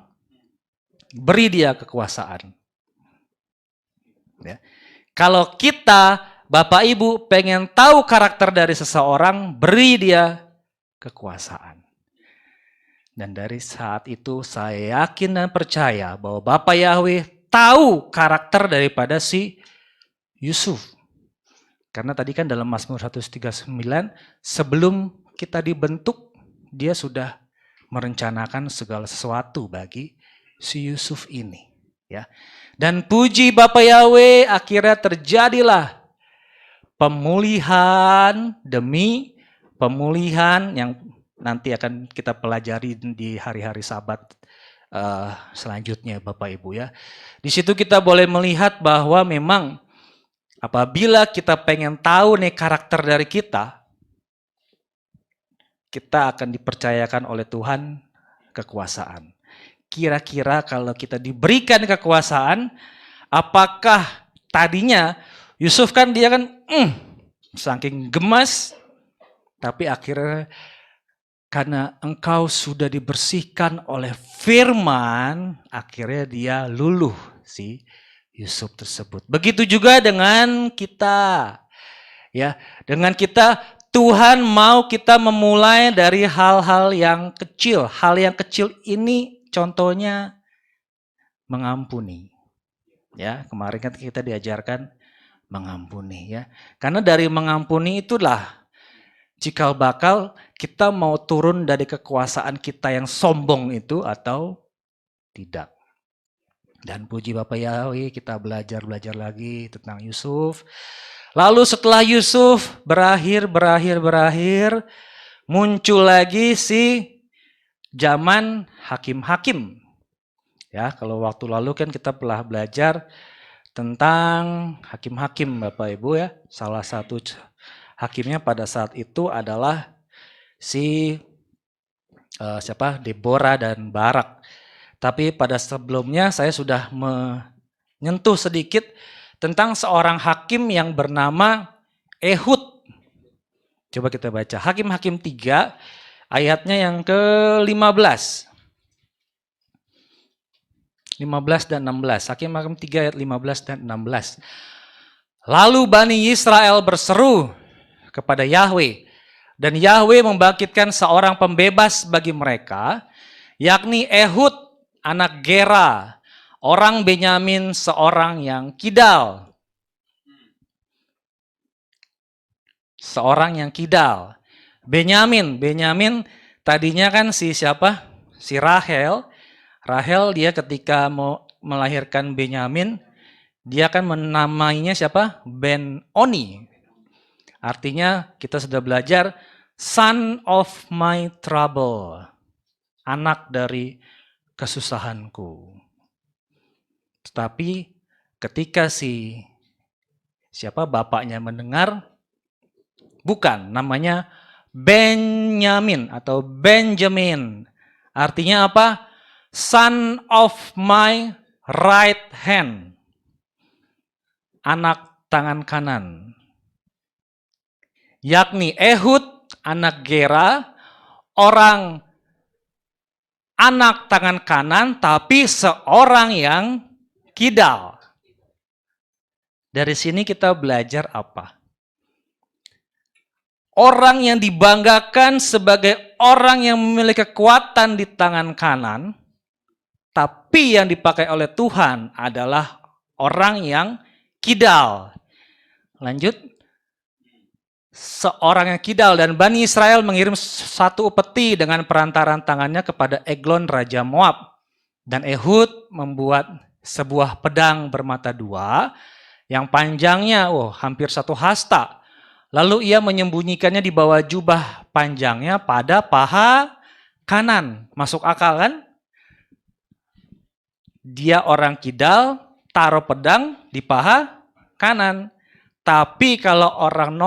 B: beri dia kekuasaan. Ya. Kalau kita, Bapak Ibu, pengen tahu karakter dari seseorang, beri dia kekuasaan. Dan dari saat itu saya yakin dan percaya bahwa Bapak Yahweh tahu karakter daripada si Yusuf. Karena tadi kan dalam Mazmur 139, sebelum kita dibentuk, dia sudah merencanakan segala sesuatu bagi si Yusuf ini. Ya. Dan puji Bapak Yahweh, akhirnya terjadilah pemulihan demi pemulihan yang nanti akan kita pelajari di hari-hari Sabat selanjutnya, Bapak Ibu, ya. Di situ kita boleh melihat bahwa memang apabila kita pengen tahu nih karakter dari kita akan dipercayakan oleh Tuhan kekuasaan. Kira-kira kalau kita diberikan kekuasaan, apakah tadinya Yusuf kan dia kan saking gemas, tapi akhirnya karena engkau sudah dibersihkan oleh firman, akhirnya dia luluh si Yusuf tersebut. Begitu juga dengan kita. Ya, dengan kita Tuhan mau kita memulai dari hal-hal yang kecil. Hal yang kecil ini contohnya mengampuni. Ya, kemarin kan kita diajarkan mengampuni, ya. Karena dari mengampuni itulah cikal bakal kita mau turun dari kekuasaan kita yang sombong itu atau tidak. Dan puji Bapak Yahweh, kita belajar lagi tentang Yusuf. Lalu setelah Yusuf berakhir, muncul lagi si zaman hakim-hakim. Ya, kalau waktu lalu kan kita telah belajar tentang hakim-hakim, Bapak Ibu, ya. Salah satu hakimnya pada saat itu adalah si Deborah dan Barak. Tapi pada sebelumnya saya sudah menyentuh sedikit tentang seorang hakim yang bernama Ehud. Coba kita baca Hakim-Hakim 3 ayatnya yang ke-15. 15 dan 16. Hakim-Hakim 3 ayat 15 dan 16. Lalu Bani Israel berseru kepada Yahweh, dan Yahweh membangkitkan seorang pembebas bagi mereka, yakni Ehud anak Gera, orang Benyamin, seorang yang kidal. Seorang yang kidal. Benyamin tadinya kan si siapa? Si Rahel. Rahel dia ketika mau melahirkan Benyamin, dia kan menamainya siapa? Ben-Oni. Artinya kita sudah belajar son of my trouble. Anak dari kesusahanku. Tetapi ketika siapa bapaknya mendengar, bukan, namanya Benyamin atau Benjamin. Artinya apa? Son of my right hand. Anak tangan kanan. Yakni Ehud, anak Gera, orang anak tangan kanan, tapi seorang yang kidal. Dari sini kita belajar apa? Orang yang dibanggakan sebagai orang yang memiliki kekuatan di tangan kanan, tapi yang dipakai oleh Tuhan adalah orang yang kidal. Lanjut. seorang yang kidal, dan Bani Israel mengirim satu upeti dengan perantaran tangannya kepada Eglon Raja Moab. Dan Ehud membuat sebuah pedang bermata dua yang panjangnya hampir 1 hasta. Lalu ia menyembunyikannya di bawah jubah panjangnya pada paha kanan. Masuk akal kan? Dia orang kidal, taruh pedang di paha kanan. Tapi kalau orang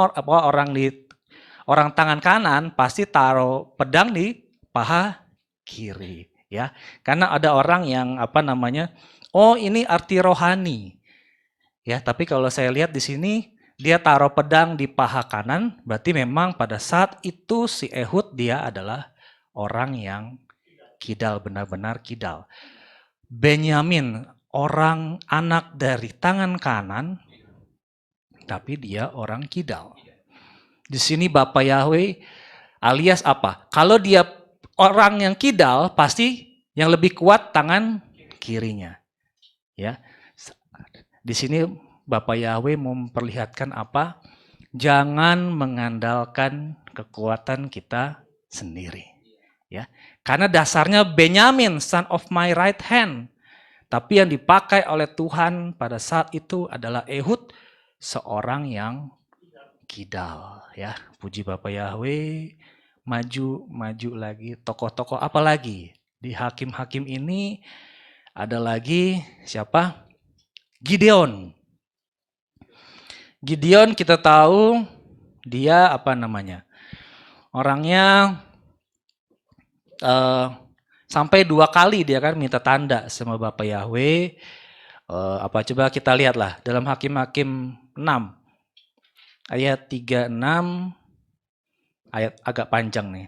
B: tangan kanan pasti taruh pedang di paha kiri, ya. Karena ada orang yang ini arti rohani. Ya, tapi kalau saya lihat di sini dia taruh pedang di paha kanan, berarti memang pada saat itu si Ehud dia adalah orang yang kidal, benar-benar kidal. Benyamin, orang anak dari tangan kanan, tapi dia orang kidal. Di sini Bapak Yahweh alias apa? Kalau dia orang yang kidal, pasti yang lebih kuat tangan kirinya. Ya. Di sini Bapak Yahweh memperlihatkan apa? Jangan mengandalkan kekuatan kita sendiri. Ya. Karena dasarnya Benyamin, son of my right hand. Tapi yang dipakai oleh Tuhan pada saat itu adalah Ehud, seorang yang kidal. Ya, puji Bapak Yahweh. Maju lagi. Tokoh-tokoh apa lagi? Di hakim-hakim ini ada lagi siapa? Gideon. Gideon kita tahu dia orangnya sampai 2 kali dia kan minta tanda sama Bapak Yahweh. Coba kita lihatlah dalam Hakim-Hakim 6 ayat 36, ayat agak panjang nih.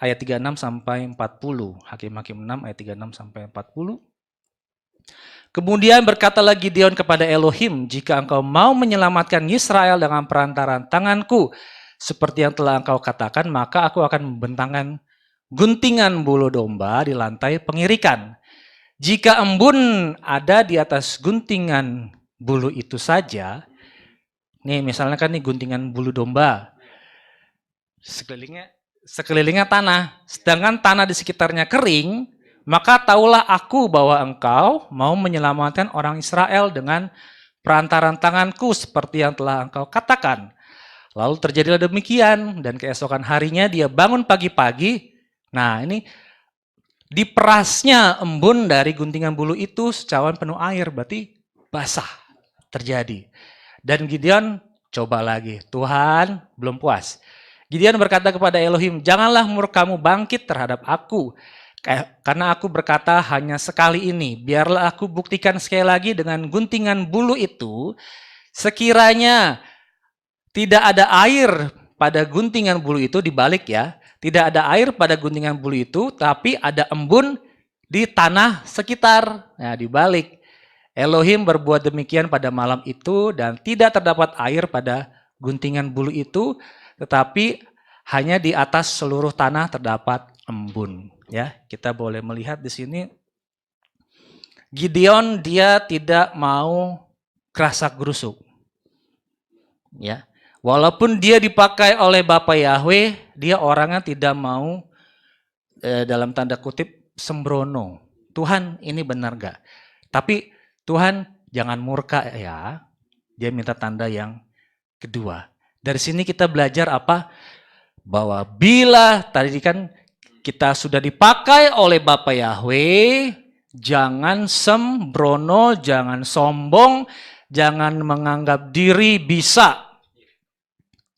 B: Ayat 36 sampai 40. Hakim-Hakim 6 ayat 36 sampai 40. Kemudian berkatalah Gideon kepada Elohim, jika engkau mau menyelamatkan Israel dengan perantaran tanganku, seperti yang telah engkau katakan, maka aku akan membentangkan guntingan bulu domba di lantai pengirikan. Jika embun ada di atas guntingan bulu itu saja, nih misalnya kan nih guntingan bulu domba, sekelilingnya tanah, sedangkan tanah di sekitarnya kering, maka taulah aku bahwa engkau mau menyelamatkan orang Israel dengan perantaran tanganku seperti yang telah engkau katakan. Lalu terjadilah demikian, dan keesokan harinya dia bangun pagi-pagi. Nah ini diperasnya embun dari guntingan bulu itu secawan penuh air, berarti basah terjadi. Dan Gideon coba lagi, Tuhan belum puas. Gideon berkata kepada Elohim, janganlah murkamu bangkit terhadap aku, karena aku berkata hanya sekali ini, biarlah aku buktikan sekali lagi dengan guntingan bulu itu, sekiranya tidak ada air pada guntingan bulu itu, dibalik ya, tidak ada air pada guntingan bulu itu, tapi ada embun di tanah sekitar. Nah, dibalik. Elohim berbuat demikian pada malam itu dan tidak terdapat air pada guntingan bulu itu, tetapi hanya di atas seluruh tanah terdapat embun. Ya, kita boleh melihat di sini Gideon dia tidak mau kerasak-gerusuk. Ya. Walaupun dia dipakai oleh Bapak Yahweh, dia orangnya tidak mau dalam tanda kutip sembrono. Tuhan, ini benar gak? Tapi Tuhan jangan murka ya. Dia minta tanda yang kedua. Dari sini kita belajar apa? Bahwa bila tadi kan kita sudah dipakai oleh Bapak Yahweh, jangan sembrono, jangan sombong, jangan menganggap diri bisa.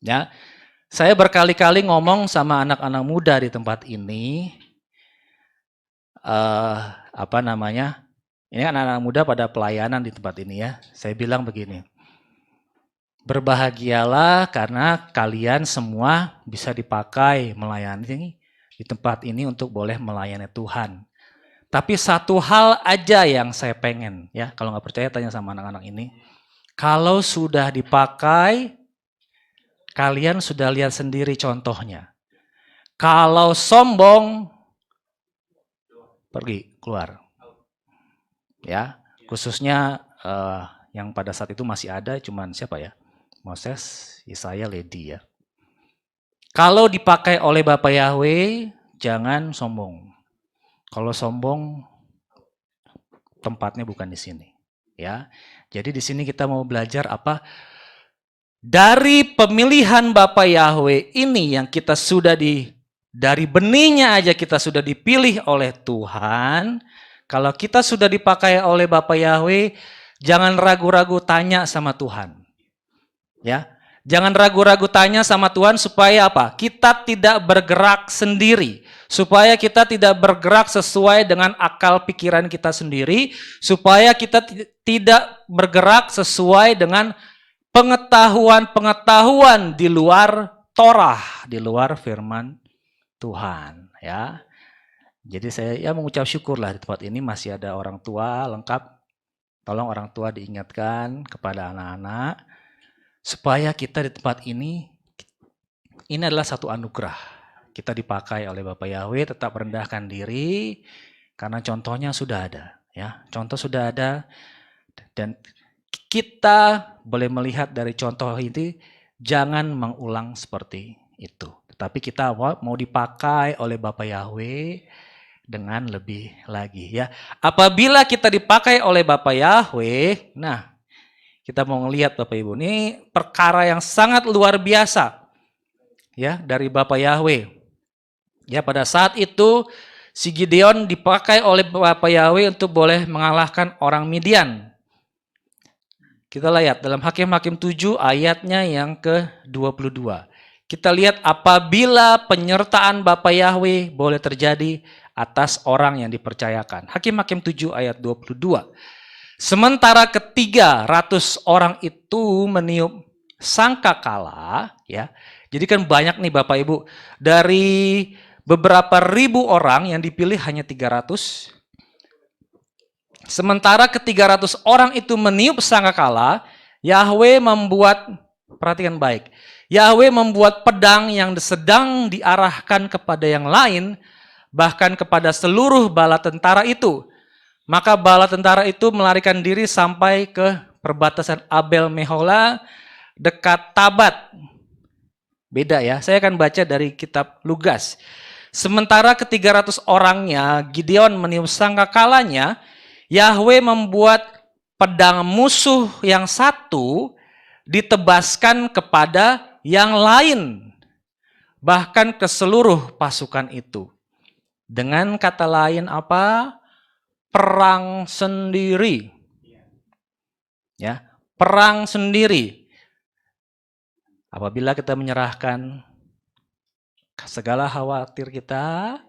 B: Ya, saya berkali-kali ngomong sama anak-anak muda di tempat ini, ini kan anak-anak muda pada pelayanan di tempat ini ya. Saya bilang begini, berbahagialah karena kalian semua bisa dipakai melayani di tempat ini untuk boleh melayani Tuhan. Tapi satu hal aja yang saya pengen, ya kalau nggak percaya tanya sama anak-anak ini. Kalau sudah dipakai, kalian sudah lihat sendiri contohnya. Kalau sombong, pergi keluar. Ya, khususnya yang pada saat itu masih ada, cuman siapa ya? Moses, Yesaya, Ledi ya. Kalau dipakai oleh Bapak Yahweh, jangan sombong. Kalau sombong, tempatnya bukan di sini. Ya, jadi di sini kita mau belajar apa? Dari pemilihan Bapak Yahweh ini yang kita sudah dari benihnya aja kita sudah dipilih oleh Tuhan. Kalau kita sudah dipakai oleh Bapak Yahweh, jangan ragu-ragu tanya sama Tuhan. Ya, jangan ragu-ragu tanya sama Tuhan supaya apa? Kita tidak bergerak sendiri, supaya kita tidak bergerak sesuai dengan akal pikiran kita sendiri, supaya kita tidak bergerak sesuai dengan pengetahuan-pengetahuan di luar Torah, di luar firman Tuhan, ya. Jadi saya ya mengucap syukurlah di tempat ini masih ada orang tua lengkap. Tolong orang tua diingatkan kepada anak-anak supaya kita di tempat ini adalah satu anugerah. Kita dipakai oleh Bapak Yahweh, tetap rendahkan diri karena contohnya sudah ada, ya. Contoh sudah ada dan kita boleh melihat dari contoh ini, jangan mengulang seperti itu. Tetapi kita mau dipakai oleh Bapak Yahweh dengan lebih lagi, ya. Apabila kita dipakai oleh Bapak Yahweh, nah kita mau ngelihat Bapak Ibu, ini perkara yang sangat luar biasa, ya, dari Bapak Yahweh. Ya, pada saat itu si Gideon dipakai oleh Bapak Yahweh untuk boleh mengalahkan orang Midian. Kita lihat dalam Hakim-Hakim 7 ayatnya yang ke-22. Kita lihat apabila penyertaan Bapak Yahweh boleh terjadi atas orang yang dipercayakan. Hakim-Hakim 7 ayat 22. Sementara ke-300 orang itu meniup sangkakala, ya. Jadi kan banyak nih Bapak Ibu, dari beberapa ribu orang yang dipilih hanya 300. Sementara ke-300 orang itu meniup sangkakala, Yahweh membuat, perhatikan baik, Yahweh membuat pedang yang sedang diarahkan kepada yang lain, bahkan kepada seluruh bala tentara itu. Maka bala tentara itu melarikan diri sampai ke perbatasan Abel Mehola dekat Tabat. Beda ya, saya akan baca dari kitab Lugas. Sementara ke-300 orangnya, Gideon meniup sangkakalanya, Yahweh membuat pedang musuh yang satu ditebaskan kepada yang lain, bahkan ke seluruh pasukan itu. Dengan kata lain apa? Perang sendiri. Ya, perang sendiri. Apabila kita menyerahkan segala khawatir kita,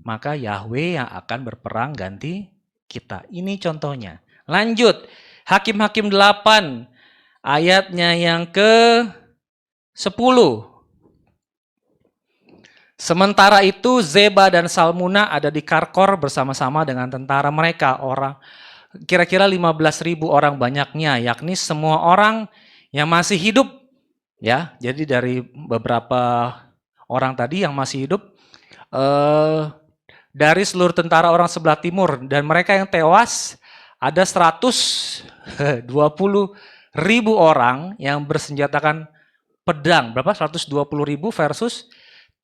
B: maka Yahweh yang akan berperang ganti kita. Ini contohnya. Lanjut, Hakim-Hakim 8 ayatnya yang ke-10. Sementara itu Zeba dan Salmuna ada di Karkor bersama-sama dengan tentara mereka, orang kira-kira 15.000 orang banyaknya, yakni semua orang yang masih hidup, ya. Jadi dari beberapa orang tadi yang masih hidup, dari seluruh tentara orang sebelah timur, dan mereka yang tewas ada 120.000 orang yang bersenjatakan pedang. Berapa? 120.000 versus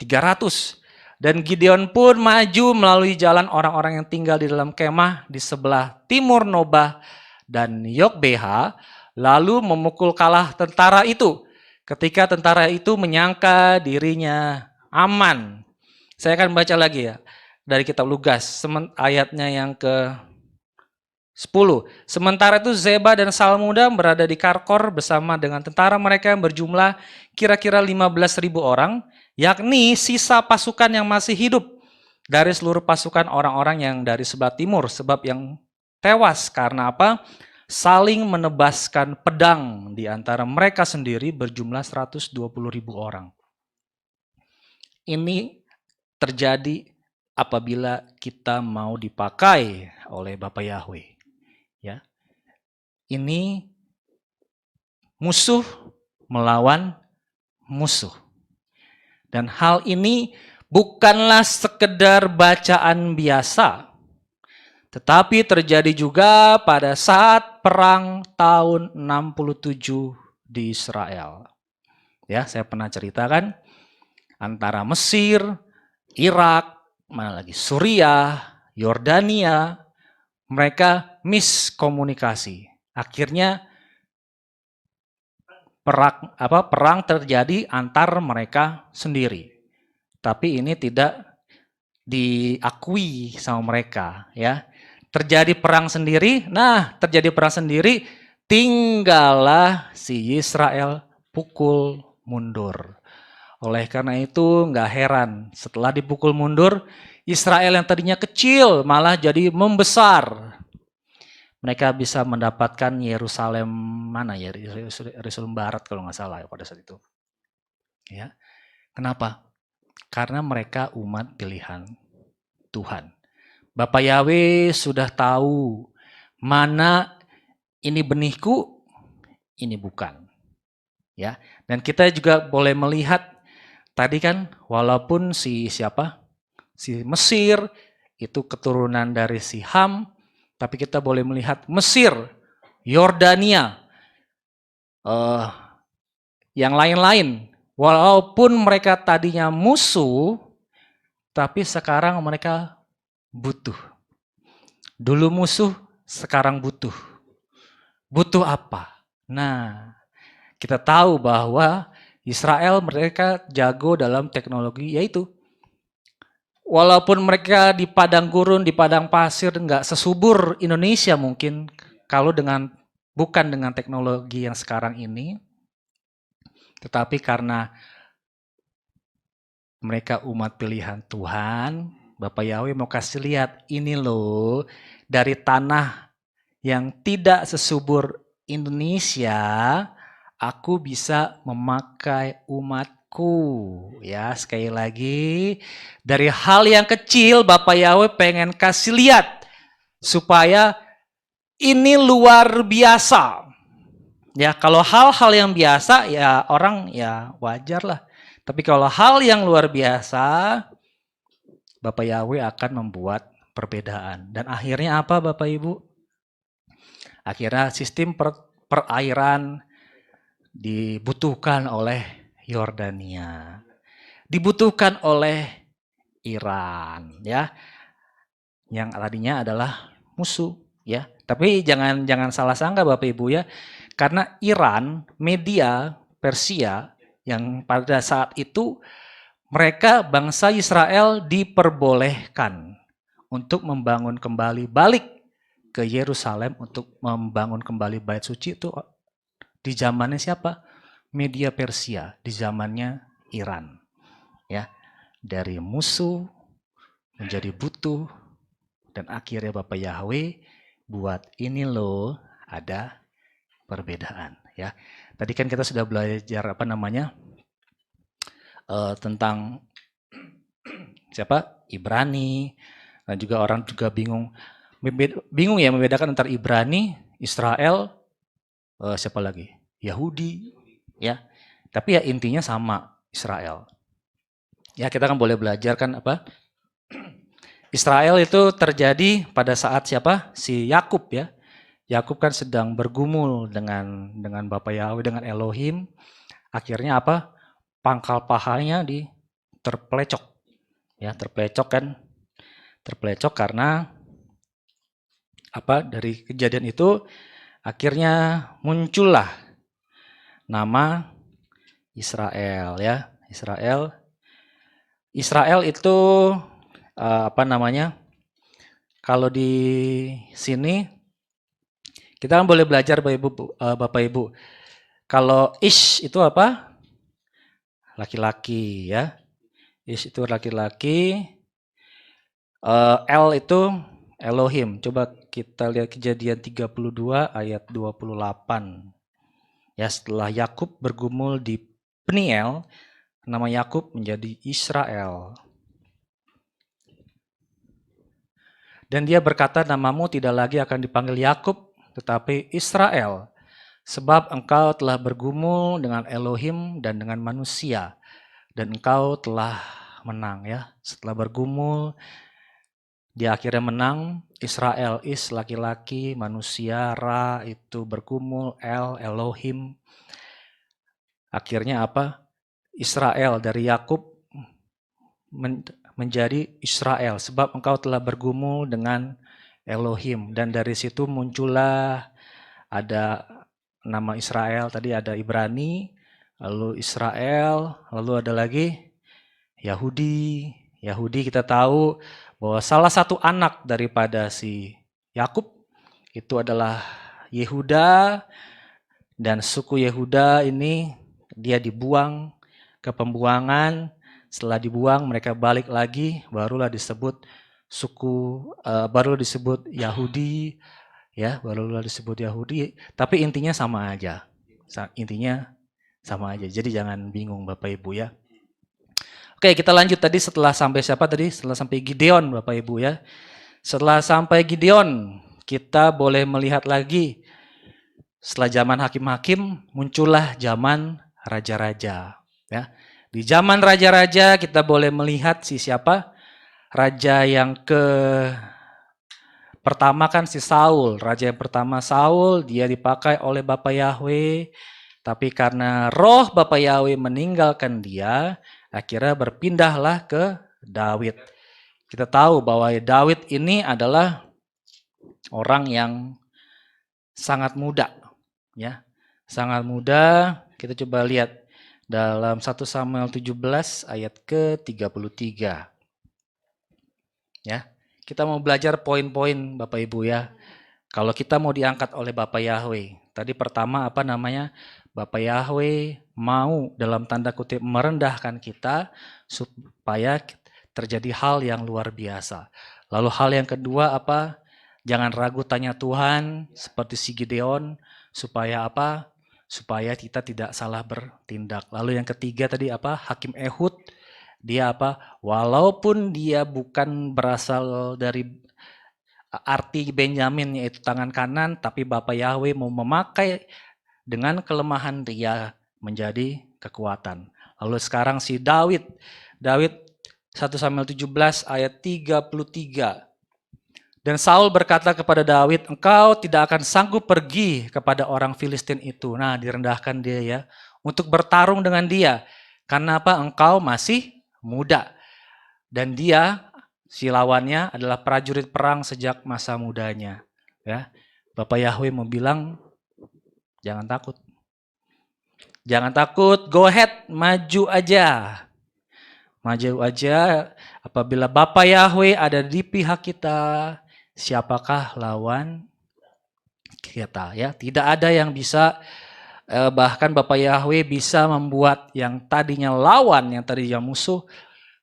B: 300. Dan Gideon pun maju melalui jalan orang-orang yang tinggal di dalam kemah di sebelah timur Nobah dan Yokbeha, lalu memukul kalah tentara itu. Ketika tentara itu menyangka dirinya aman. Saya akan baca lagi ya. Dari kitab Lugas, ayatnya yang ke-10. Sementara itu Zeba dan Salmuna berada di Karkor bersama dengan tentara mereka yang berjumlah kira-kira 15.000 orang, yakni sisa pasukan yang masih hidup dari seluruh pasukan orang-orang yang dari sebelah timur, sebab yang tewas karena apa? Saling menebaskan pedang di antara mereka sendiri berjumlah 120.000 orang. Ini terjadi apabila kita mau dipakai oleh Bapak Yahweh, ya. Ini musuh melawan musuh. Dan hal ini bukanlah sekedar bacaan biasa, tetapi terjadi juga pada saat perang tahun 67 di Israel. Ya, saya pernah ceritakan. antara Mesir, Irak, mana lagi Suriah, Yordania, mereka miskomunikasi. Akhirnya perang terjadi antar mereka sendiri. Tapi ini tidak diakui sama mereka, ya. Terjadi perang sendiri. Nah, terjadi perang sendiri, tinggallah si Israel pukul mundur. Oleh karena itu nggak heran setelah dipukul mundur, Israel yang tadinya kecil malah jadi membesar. Mereka bisa mendapatkan Yerusalem mana ya, Yerusalem Barat kalau nggak salah ya pada saat itu. Ya, kenapa? Karena mereka umat pilihan Tuhan. Bapak Yahweh sudah tahu mana ini benihku, ini bukan. Ya, dan kita juga boleh melihat tadi kan walaupun si Mesir itu keturunan dari si Ham, tapi kita boleh melihat Mesir, Yordania, yang lain-lain. Walaupun mereka tadinya musuh, tapi sekarang mereka butuh. Dulu musuh, sekarang butuh. Butuh apa? Nah, kita tahu bahwa Israel mereka jago dalam teknologi, yaitu walaupun mereka di padang gurun, di padang pasir nggak sesubur Indonesia mungkin kalau bukan dengan teknologi yang sekarang ini, tetapi karena mereka umat pilihan Tuhan, Bapak Yahweh mau kasih lihat ini loh dari tanah yang tidak sesubur Indonesia, aku bisa memakai umatku. Ya, sekali lagi, dari hal yang kecil Bapak Yahweh pengen kasih lihat supaya ini luar biasa. Ya, kalau hal-hal yang biasa ya orang ya wajar lah. Tapi kalau hal yang luar biasa, Bapak Yahweh akan membuat perbedaan. Dan akhirnya apa Bapak Ibu? Akhirnya sistem perairan dibutuhkan oleh Yordania. Dibutuhkan oleh Iran, ya. Yang tadinya adalah musuh, ya. Tapi jangan salah sangka Bapak Ibu ya. Karena Iran, media Persia yang pada saat itu mereka bangsa Israel diperbolehkan untuk membangun kembali balik ke Yerusalem untuk membangun kembali bait suci itu di zamannya siapa? Media Persia, di zamannya Iran. Ya, dari musuh menjadi butuh dan akhirnya Bapak Yahweh buat ini loh ada perbedaan ya. Tadi kan kita sudah belajar tentang siapa? Ibrani. Dan juga orang juga bingung ya membedakan antara Ibrani, Israel, siapa lagi? Yahudi, ya. Tapi ya intinya sama Israel. Ya kita kan boleh belajar kan apa? Israel itu terjadi pada saat siapa? Si Yakub ya. Yakub kan sedang bergumul dengan Bapa Yahweh, dengan Elohim. Akhirnya apa? Pangkal pahanya terplecok. Ya, terplecok kan. Terplecok karena apa? Dari kejadian itu akhirnya muncullah nama Israel ya. Israel itu kalau di sini kita kan boleh belajar Bapak Ibu. Kalau Ish itu apa? Laki-laki ya. Ish itu laki-laki. El itu Elohim. Coba kita lihat Kejadian 32 ayat 28. Ya, setelah Yakub bergumul di Peniel, nama Yakub menjadi Israel. Dan dia berkata, namamu tidak lagi akan dipanggil Yakub, tetapi Israel. Sebab engkau telah bergumul dengan Elohim dan dengan manusia. Dan engkau telah menang ya. Setelah bergumul, dia akhirnya menang. Israel is laki-laki, manusia, Ra itu bergumul, Elohim. Akhirnya apa? Israel dari Yakub menjadi Israel, sebab engkau telah bergumul dengan Elohim. Dan dari situ muncullah ada nama Israel, tadi ada Ibrani, lalu Israel, lalu ada lagi Yahudi. Yahudi kita tahu bahwa salah satu anak daripada si Yakub itu adalah Yehuda, dan suku Yehuda ini dia dibuang ke pembuangan. Setelah dibuang mereka balik lagi, barulah disebut baru disebut Yahudi, ya, barulah disebut Yahudi. Tapi intinya sama aja. Intinya sama aja. Jadi jangan bingung Bapak Ibu ya. Oke, kita lanjut tadi setelah sampai siapa tadi? Setelah sampai Gideon Bapak Ibu ya. Setelah sampai Gideon, kita boleh melihat lagi setelah zaman hakim-hakim muncullah zaman raja-raja ya. Di zaman raja-raja kita boleh melihat siapa? Raja yang pertama kan si Saul. Raja yang pertama Saul, dia dipakai oleh Bapa Yahweh. Tapi karena roh Bapa Yahweh meninggalkan dia, akhirnya berpindahlah ke Daud. Kita tahu bahwa Daud ini adalah orang yang sangat muda, ya, sangat muda. Kita coba lihat dalam 1 Samuel 17 ayat ke-33. Ya, kita mau belajar poin-poin Bapak Ibu ya. Kalau kita mau diangkat oleh Bapa Yahweh, tadi pertama apa namanya? Bapa Yahweh mau dalam tanda kutip merendahkan kita supaya terjadi hal yang luar biasa. Lalu hal yang kedua apa? Jangan ragu tanya Tuhan seperti si Gideon supaya apa? Supaya kita tidak salah bertindak. Lalu yang ketiga tadi apa? Hakim Ehud, dia apa? Walaupun dia bukan berasal dari arti Benyamin yaitu tangan kanan, tapi Bapa Yahweh mau memakai dengan kelemahan dia menjadi kekuatan. Lalu sekarang si Daud 1 Samuel 17 ayat 33. Dan Saul berkata kepada Daud, engkau tidak akan sanggup pergi kepada orang Filistin itu. Nah, direndahkan dia ya, untuk bertarung dengan dia. Karena apa? Engkau masih muda. Dan dia, si lawannya adalah prajurit perang sejak masa mudanya. Ya, Bapak Yahweh mau bilang, jangan takut. Jangan takut, go ahead, maju aja. Maju aja, apabila Bapa Yahweh ada di pihak kita, siapakah lawan kita ya? Tidak ada yang bisa, bahkan Bapa Yahweh bisa membuat yang tadinya lawan, yang tadinya musuh,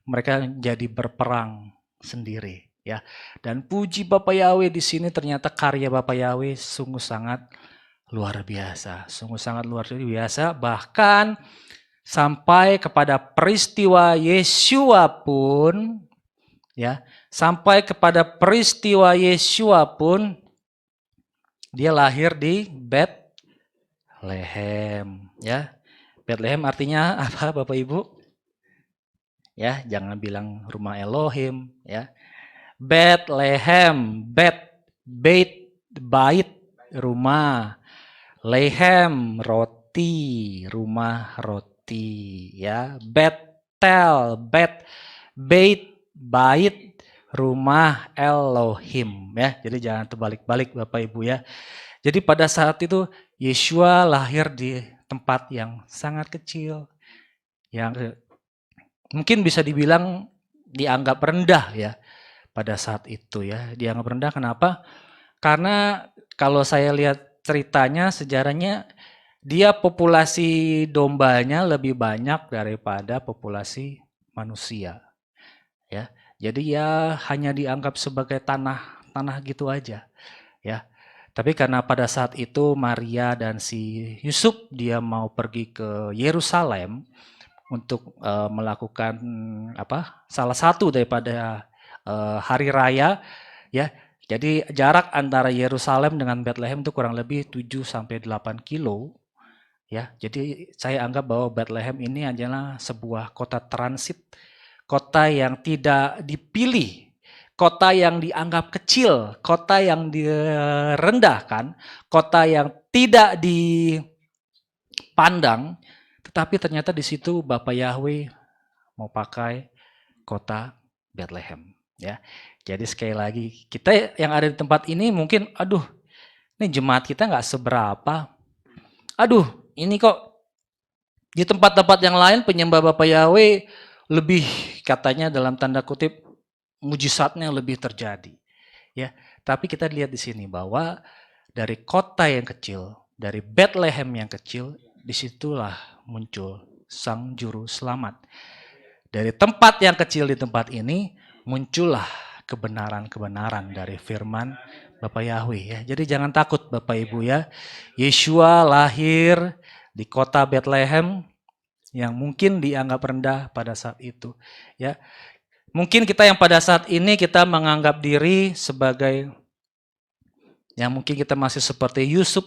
B: mereka jadi berperang sendiri ya. Dan puji Bapa Yahweh di sini ternyata karya Bapa Yahweh sungguh sangat luar biasa, sungguh sangat luar biasa, bahkan sampai kepada peristiwa Yesua pun, ya, sampai kepada peristiwa Yesua pun, dia lahir di Bethlehem, ya. Bethlehem artinya apa, Bapak Ibu? Ya, jangan bilang rumah Elohim, ya. Bethlehem, bait, rumah. Lehem, roti, rumah roti, ya. Betel, bait, rumah Elohim, ya. Jadi jangan terbalik-balik Bapak Ibu ya. Jadi pada saat itu Yesua lahir di tempat yang sangat kecil, yang mungkin bisa dibilang dianggap rendah ya pada saat itu ya. Dianggap rendah kenapa? Karena kalau saya lihat ceritanya, sejarahnya, dia populasi dombanya lebih banyak daripada populasi manusia. Ya, jadi ya hanya dianggap sebagai tanah gitu aja. Ya, tapi karena pada saat itu Maria dan si Yusuf dia mau pergi ke Yerusalem untuk melakukan apa? Salah satu daripada hari raya, ya. Jadi jarak antara Yerusalem dengan Bethlehem itu kurang lebih 7 sampai 8 kilo. Ya, jadi saya anggap bahwa Bethlehem ini adalah sebuah kota transit, kota yang tidak dipilih, kota yang dianggap kecil, kota yang direndahkan, kota yang tidak dipandang, tetapi ternyata di situ Bapak Yahweh mau pakai kota Bethlehem. Ya, jadi sekali lagi kita yang ada di tempat ini mungkin, aduh, ini jemaat kita nggak seberapa. Aduh, ini kok di tempat-tempat yang lain penyembah Bapak Yahweh lebih, katanya dalam tanda kutip, mujizatnya lebih terjadi. Ya, tapi kita lihat di sini bahwa dari kota yang kecil, dari Bethlehem yang kecil, disitulah muncul Sang Juru Selamat. Dari tempat yang kecil di tempat ini muncullah kebenaran-kebenaran dari firman Bapak Yahweh ya. Jadi jangan takut Bapak Ibu ya. Yeshua lahir di kota Bethlehem yang mungkin dianggap rendah pada saat itu ya. Mungkin kita yang pada saat ini kita menganggap diri sebagai yang mungkin kita masih seperti Yusuf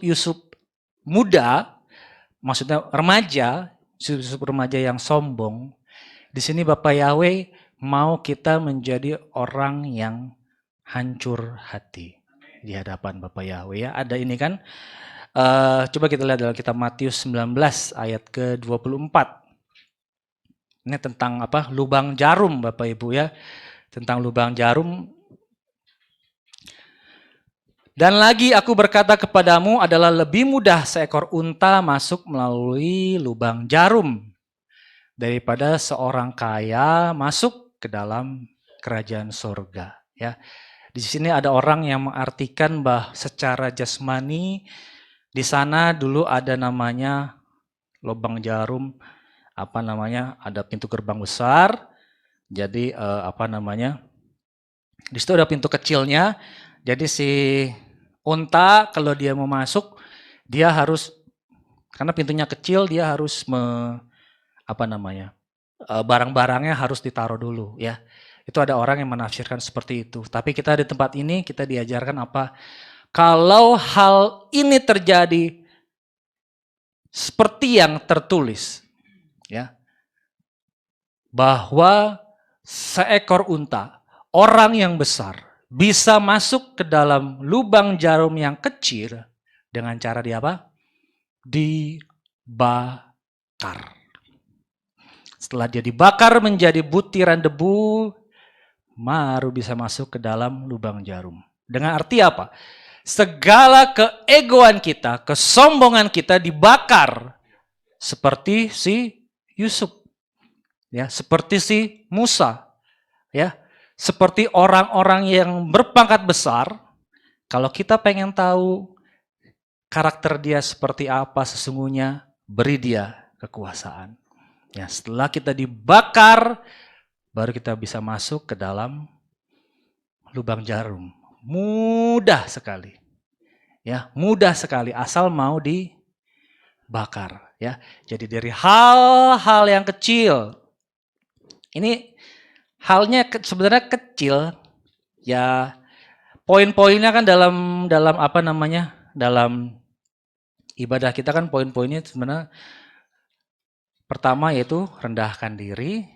B: muda, maksudnya remaja, Yusuf remaja yang sombong. Di sini Bapak Yahweh mau kita menjadi orang yang hancur hati di hadapan Bapak Yahweh ya. Ada ini kan, coba kita lihat dalam kitab Matius 19 ayat ke-24. Ini tentang apa? Lubang jarum Bapak Ibu ya. Tentang lubang jarum. Dan lagi aku berkata kepadamu adalah lebih mudah seekor unta masuk melalui lubang jarum daripada seorang kaya masuk ke dalam kerajaan surga ya. Di sini ada orang yang mengartikan bahwa secara jasmani di sana dulu ada namanya lubang jarum, apa namanya, ada pintu gerbang besar. Jadi di situ ada pintu kecilnya. Jadi si unta kalau dia mau masuk, dia harus, karena pintunya kecil, dia harus barang-barangnya harus ditaruh dulu ya. Itu ada orang yang menafsirkan seperti itu. Tapi kita di tempat ini kita diajarkan apa? Kalau hal ini terjadi seperti yang tertulis ya, bahwa seekor unta, orang yang besar bisa masuk ke dalam lubang jarum yang kecil dengan cara dia apa? Dibakar. Setelah dia dibakar menjadi butiran debu, baru bisa masuk ke dalam lubang jarum. Dengan arti apa? Segala keegoan kita, kesombongan kita dibakar seperti si Yusuf, ya, seperti si Musa, ya, seperti orang-orang yang berpangkat besar. Kalau kita pengen tahu karakter dia seperti apa sesungguhnya, beri dia kekuasaan. Ya, setelah kita dibakar, baru kita bisa masuk ke dalam lubang jarum. Mudah sekali. Ya, mudah sekali asal mau dibakar, ya. Jadi dari hal-hal yang kecil. Ini halnya sebenarnya kecil. Ya, poin-poinnya kan dalam dalam ibadah kita kan poin-poinnya sebenarnya pertama yaitu rendahkan diri.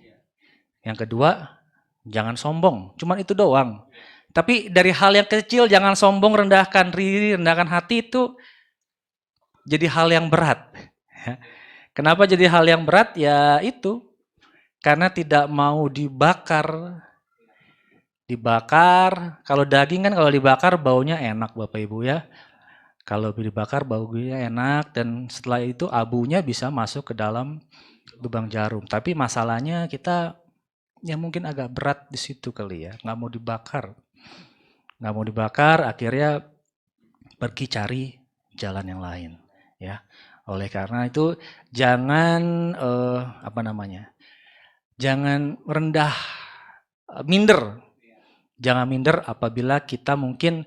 B: Yang kedua, jangan sombong. Cuman itu doang. Tapi dari hal yang kecil, jangan sombong, rendahkan diri, rendahkan hati, itu jadi hal yang berat. Kenapa jadi hal yang berat? Ya itu, karena tidak mau dibakar. Dibakar, kalau daging kan kalau dibakar baunya enak Bapak Ibu ya. Kalau dibakar baunya enak dan setelah itu abunya bisa masuk ke dalam lubang jarum. Tapi masalahnya kita ya mungkin agak berat di situ kali ya, nggak mau dibakar. Nggak mau dibakar, akhirnya pergi cari jalan yang lain ya. Oleh karena itu jangan jangan minder. Jangan minder apabila kita mungkin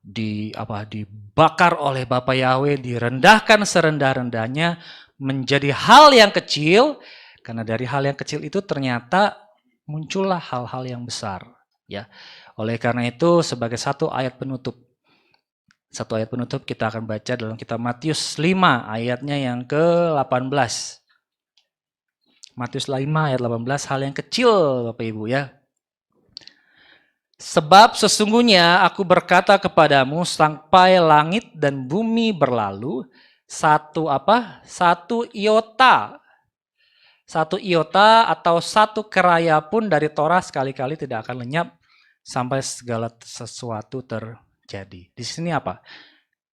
B: dibakar oleh Bapak Yahweh, direndahkan serendah-rendahnya menjadi hal yang kecil, karena dari hal yang kecil itu ternyata muncullah hal-hal yang besar ya. Oleh karena itu sebagai satu ayat penutup kita akan baca dalam kitab Matius 5 ayatnya yang ke-18. Matius 5 ayat 18, hal yang kecil Bapak Ibu ya. Sebab sesungguhnya aku berkata kepadamu sampai langit dan bumi berlalu, satu iota Satu iota atau satu keraya pun dari Torah sekali-kali tidak akan lenyap sampai segala sesuatu terjadi. Di sini apa?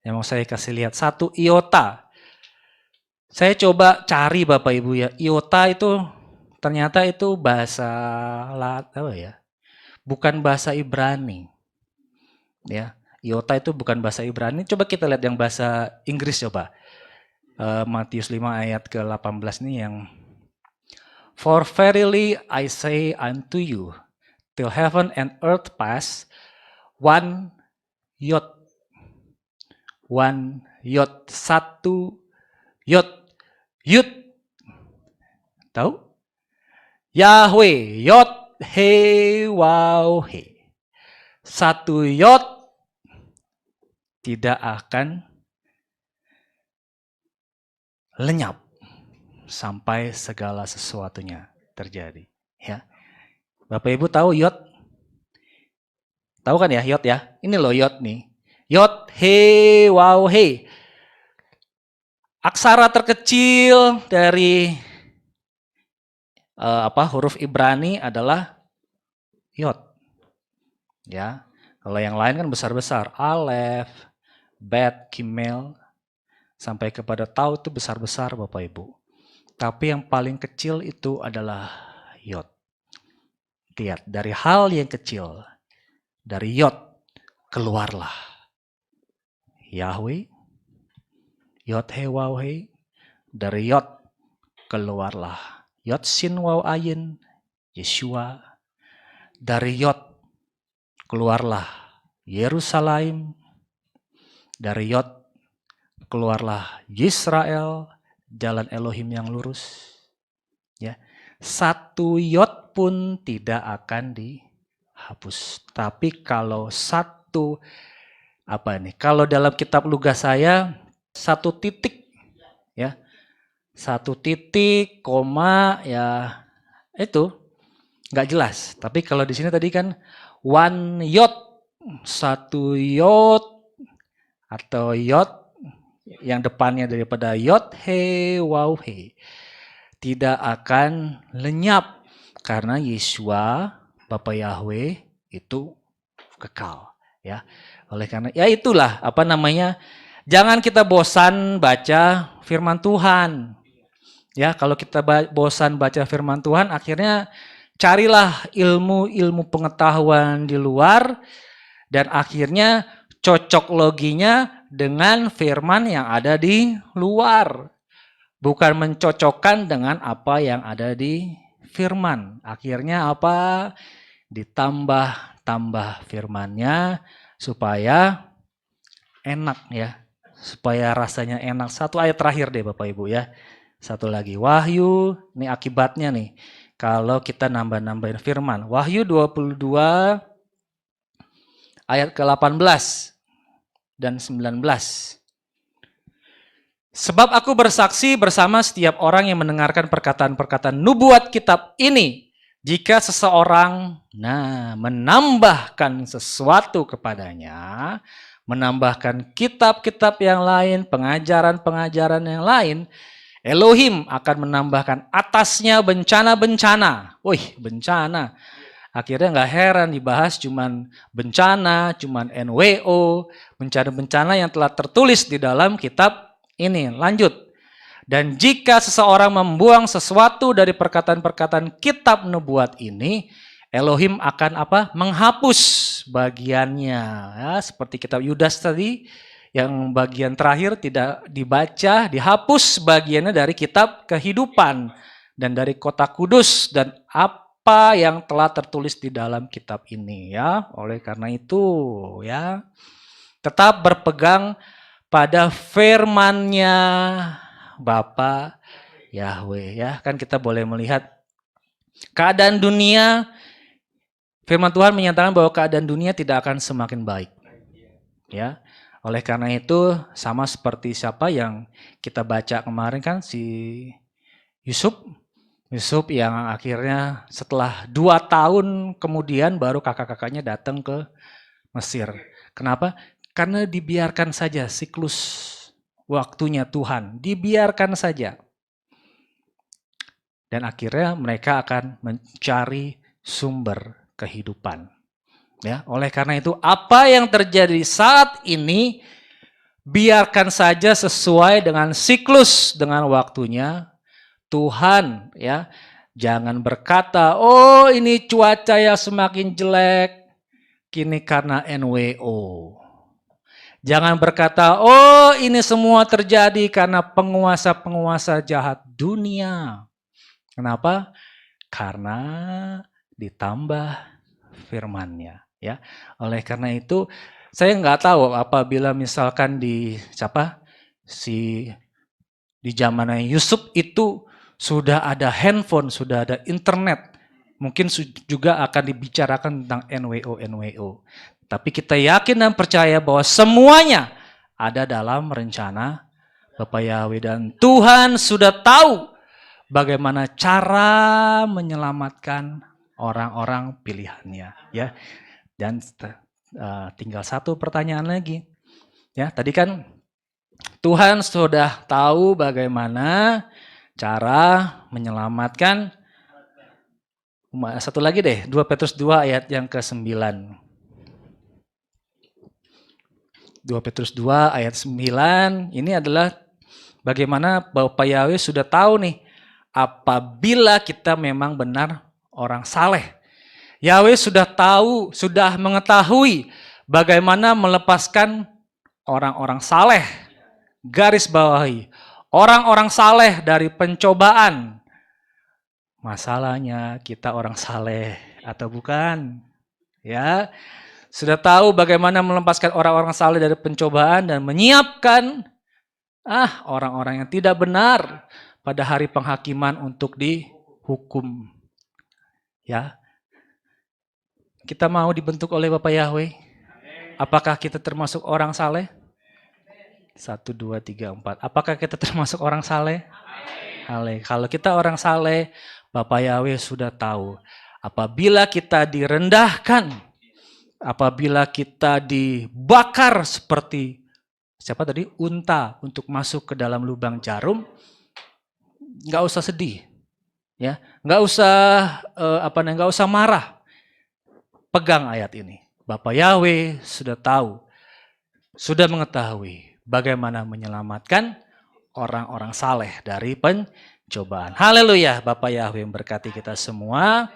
B: Yang mau saya kasih lihat, satu iota. Saya coba cari Bapak Ibu ya, iota itu ternyata itu bahasa apa ya? Bukan bahasa Ibrani. Ya, iota itu bukan bahasa Ibrani. Coba kita lihat yang bahasa Inggris coba. Matius 5 ayat ke-18 nih yang For verily I say unto you, till heaven and earth pass, one yot, satu yot, yud, tahu? Yahweh, yot, he, wow, he. Satu yot tidak akan lenyap sampai segala sesuatunya terjadi. Ya, Bapak Ibu tahu yot? Tahu kan ya yot ya? Ini loh yot nih. Yot, he, wow, he. Aksara terkecil dari huruf Ibrani adalah yot. Ya, kalau yang lain kan besar-besar. Alef, bet, kimel, sampai kepada tau itu besar-besar Bapak Ibu. Tapi yang paling kecil itu adalah yot. Lihat, dari hal yang kecil, dari yot, keluarlah Yahweh, yot he waw he, dari yot, keluarlah yot sin waw ayin, Yeshua, dari yot, keluarlah Yerusalem, dari yot, keluarlah Yisrael, jalan Elohim yang lurus. Ya, satu yot pun tidak akan dihapus. Tapi kalau satu kalau dalam kitab Lugas saya satu titik, ya, satu titik, koma, ya itu nggak jelas. Tapi kalau di sini tadi kan one yot, satu yot atau yot yang depannya daripada yot he waw he tidak akan lenyap karena Yeshua Bapa Yahweh itu kekal, ya. Oleh karena ya itulah jangan kita bosan baca firman Tuhan. Ya, kalau kita bosan baca firman Tuhan akhirnya carilah ilmu pengetahuan di luar dan akhirnya cocok loginya dengan firman yang ada di luar. Bukan mencocokkan dengan apa yang ada di firman. Akhirnya apa? Ditambah firmannya supaya enak ya. Supaya rasanya enak. Satu ayat terakhir deh Bapak Ibu ya. Satu lagi. Wahyu, ini akibatnya nih. Kalau kita nambah-nambahin firman. Wahyu 22 ayat ke-18 dan 19. Sebab aku bersaksi bersama setiap orang yang mendengarkan perkataan-perkataan nubuat kitab ini. Jika seseorang menambahkan sesuatu kepadanya, menambahkan kitab-kitab yang lain, pengajaran-pengajaran yang lain, Elohim akan menambahkan atasnya bencana-bencana. Wih, bencana. Akhirnya nggak heran dibahas cuman bencana, cuman NWO, bencana-bencana yang telah tertulis di dalam kitab ini. Lanjut. Dan jika seseorang membuang sesuatu dari perkataan-perkataan kitab nubuat ini, Elohim akan menghapus bagiannya. Ya, seperti kitab Yudas tadi, yang bagian terakhir tidak dibaca, dihapus bagiannya dari kitab kehidupan dan dari kota kudus dan apa yang telah tertulis di dalam kitab ini, ya. Oleh karena itu, ya, tetap berpegang pada firman-Nya Bapa Yahweh, ya. Kan kita boleh melihat keadaan dunia, firman Tuhan menyatakan bahwa keadaan dunia tidak akan semakin baik. Ya. Oleh karena itu sama seperti siapa yang kita baca kemarin kan, si Yusuf yang akhirnya setelah 2 tahun kemudian baru kakak-kakaknya datang ke Mesir. Kenapa? Karena dibiarkan saja siklus waktunya Tuhan, dibiarkan saja. dan akhirnya mereka akan mencari sumber kehidupan. Ya, oleh karena itu apa yang terjadi saat ini biarkan saja sesuai dengan siklus, dengan waktunya. Tuhan, ya, jangan berkata, oh ini cuaca yang semakin jelek, kini karena NWO. Jangan berkata, oh ini semua terjadi karena penguasa-penguasa jahat dunia. Kenapa? Karena ditambah firman-Nya. Ya, oleh karena itu saya nggak tahu apabila misalkan di zaman Yusuf itu sudah ada handphone, sudah ada internet, mungkin juga akan dibicarakan tentang NWO. Tapi kita yakin dan percaya bahwa semuanya ada dalam rencana Bapa Yahweh, dan Tuhan sudah tahu bagaimana cara menyelamatkan orang-orang pilihannya, ya. Dan tinggal satu pertanyaan lagi. Ya, tadi kan Tuhan sudah tahu bagaimana cara menyelamatkan. Satu lagi deh, 2 Petrus 2 ayat yang ke-9. 2 Petrus 2 ayat 9, ini adalah bagaimana Bapak Yahweh sudah tahu nih, apabila kita memang benar orang saleh. Yahweh sudah tahu, sudah mengetahui bagaimana melepaskan orang-orang saleh. Garis bawahi, orang-orang saleh dari pencobaan. Masalahnya kita orang saleh atau bukan? Ya, sudah tahu bagaimana melepaskan orang-orang saleh dari pencobaan dan menyiapkan orang-orang yang tidak benar pada hari penghakiman untuk dihukum. Ya, kita mau dibentuk oleh Bapak Yahweh. Apakah kita termasuk orang saleh? 1, 2, 3, 4. Apakah kita termasuk orang saleh? Kalau kita orang saleh, Bapak Yahweh sudah tahu. Apabila kita direndahkan, apabila kita dibakar seperti unta untuk masuk ke dalam lubang jarum, nggak usah sedih, ya, nggak usah marah. Pegang ayat ini. Bapak Yahweh sudah tahu, sudah mengetahui bagaimana menyelamatkan orang-orang saleh dari pencobaan. Haleluya, Bapak Yahweh memberkati kita semua.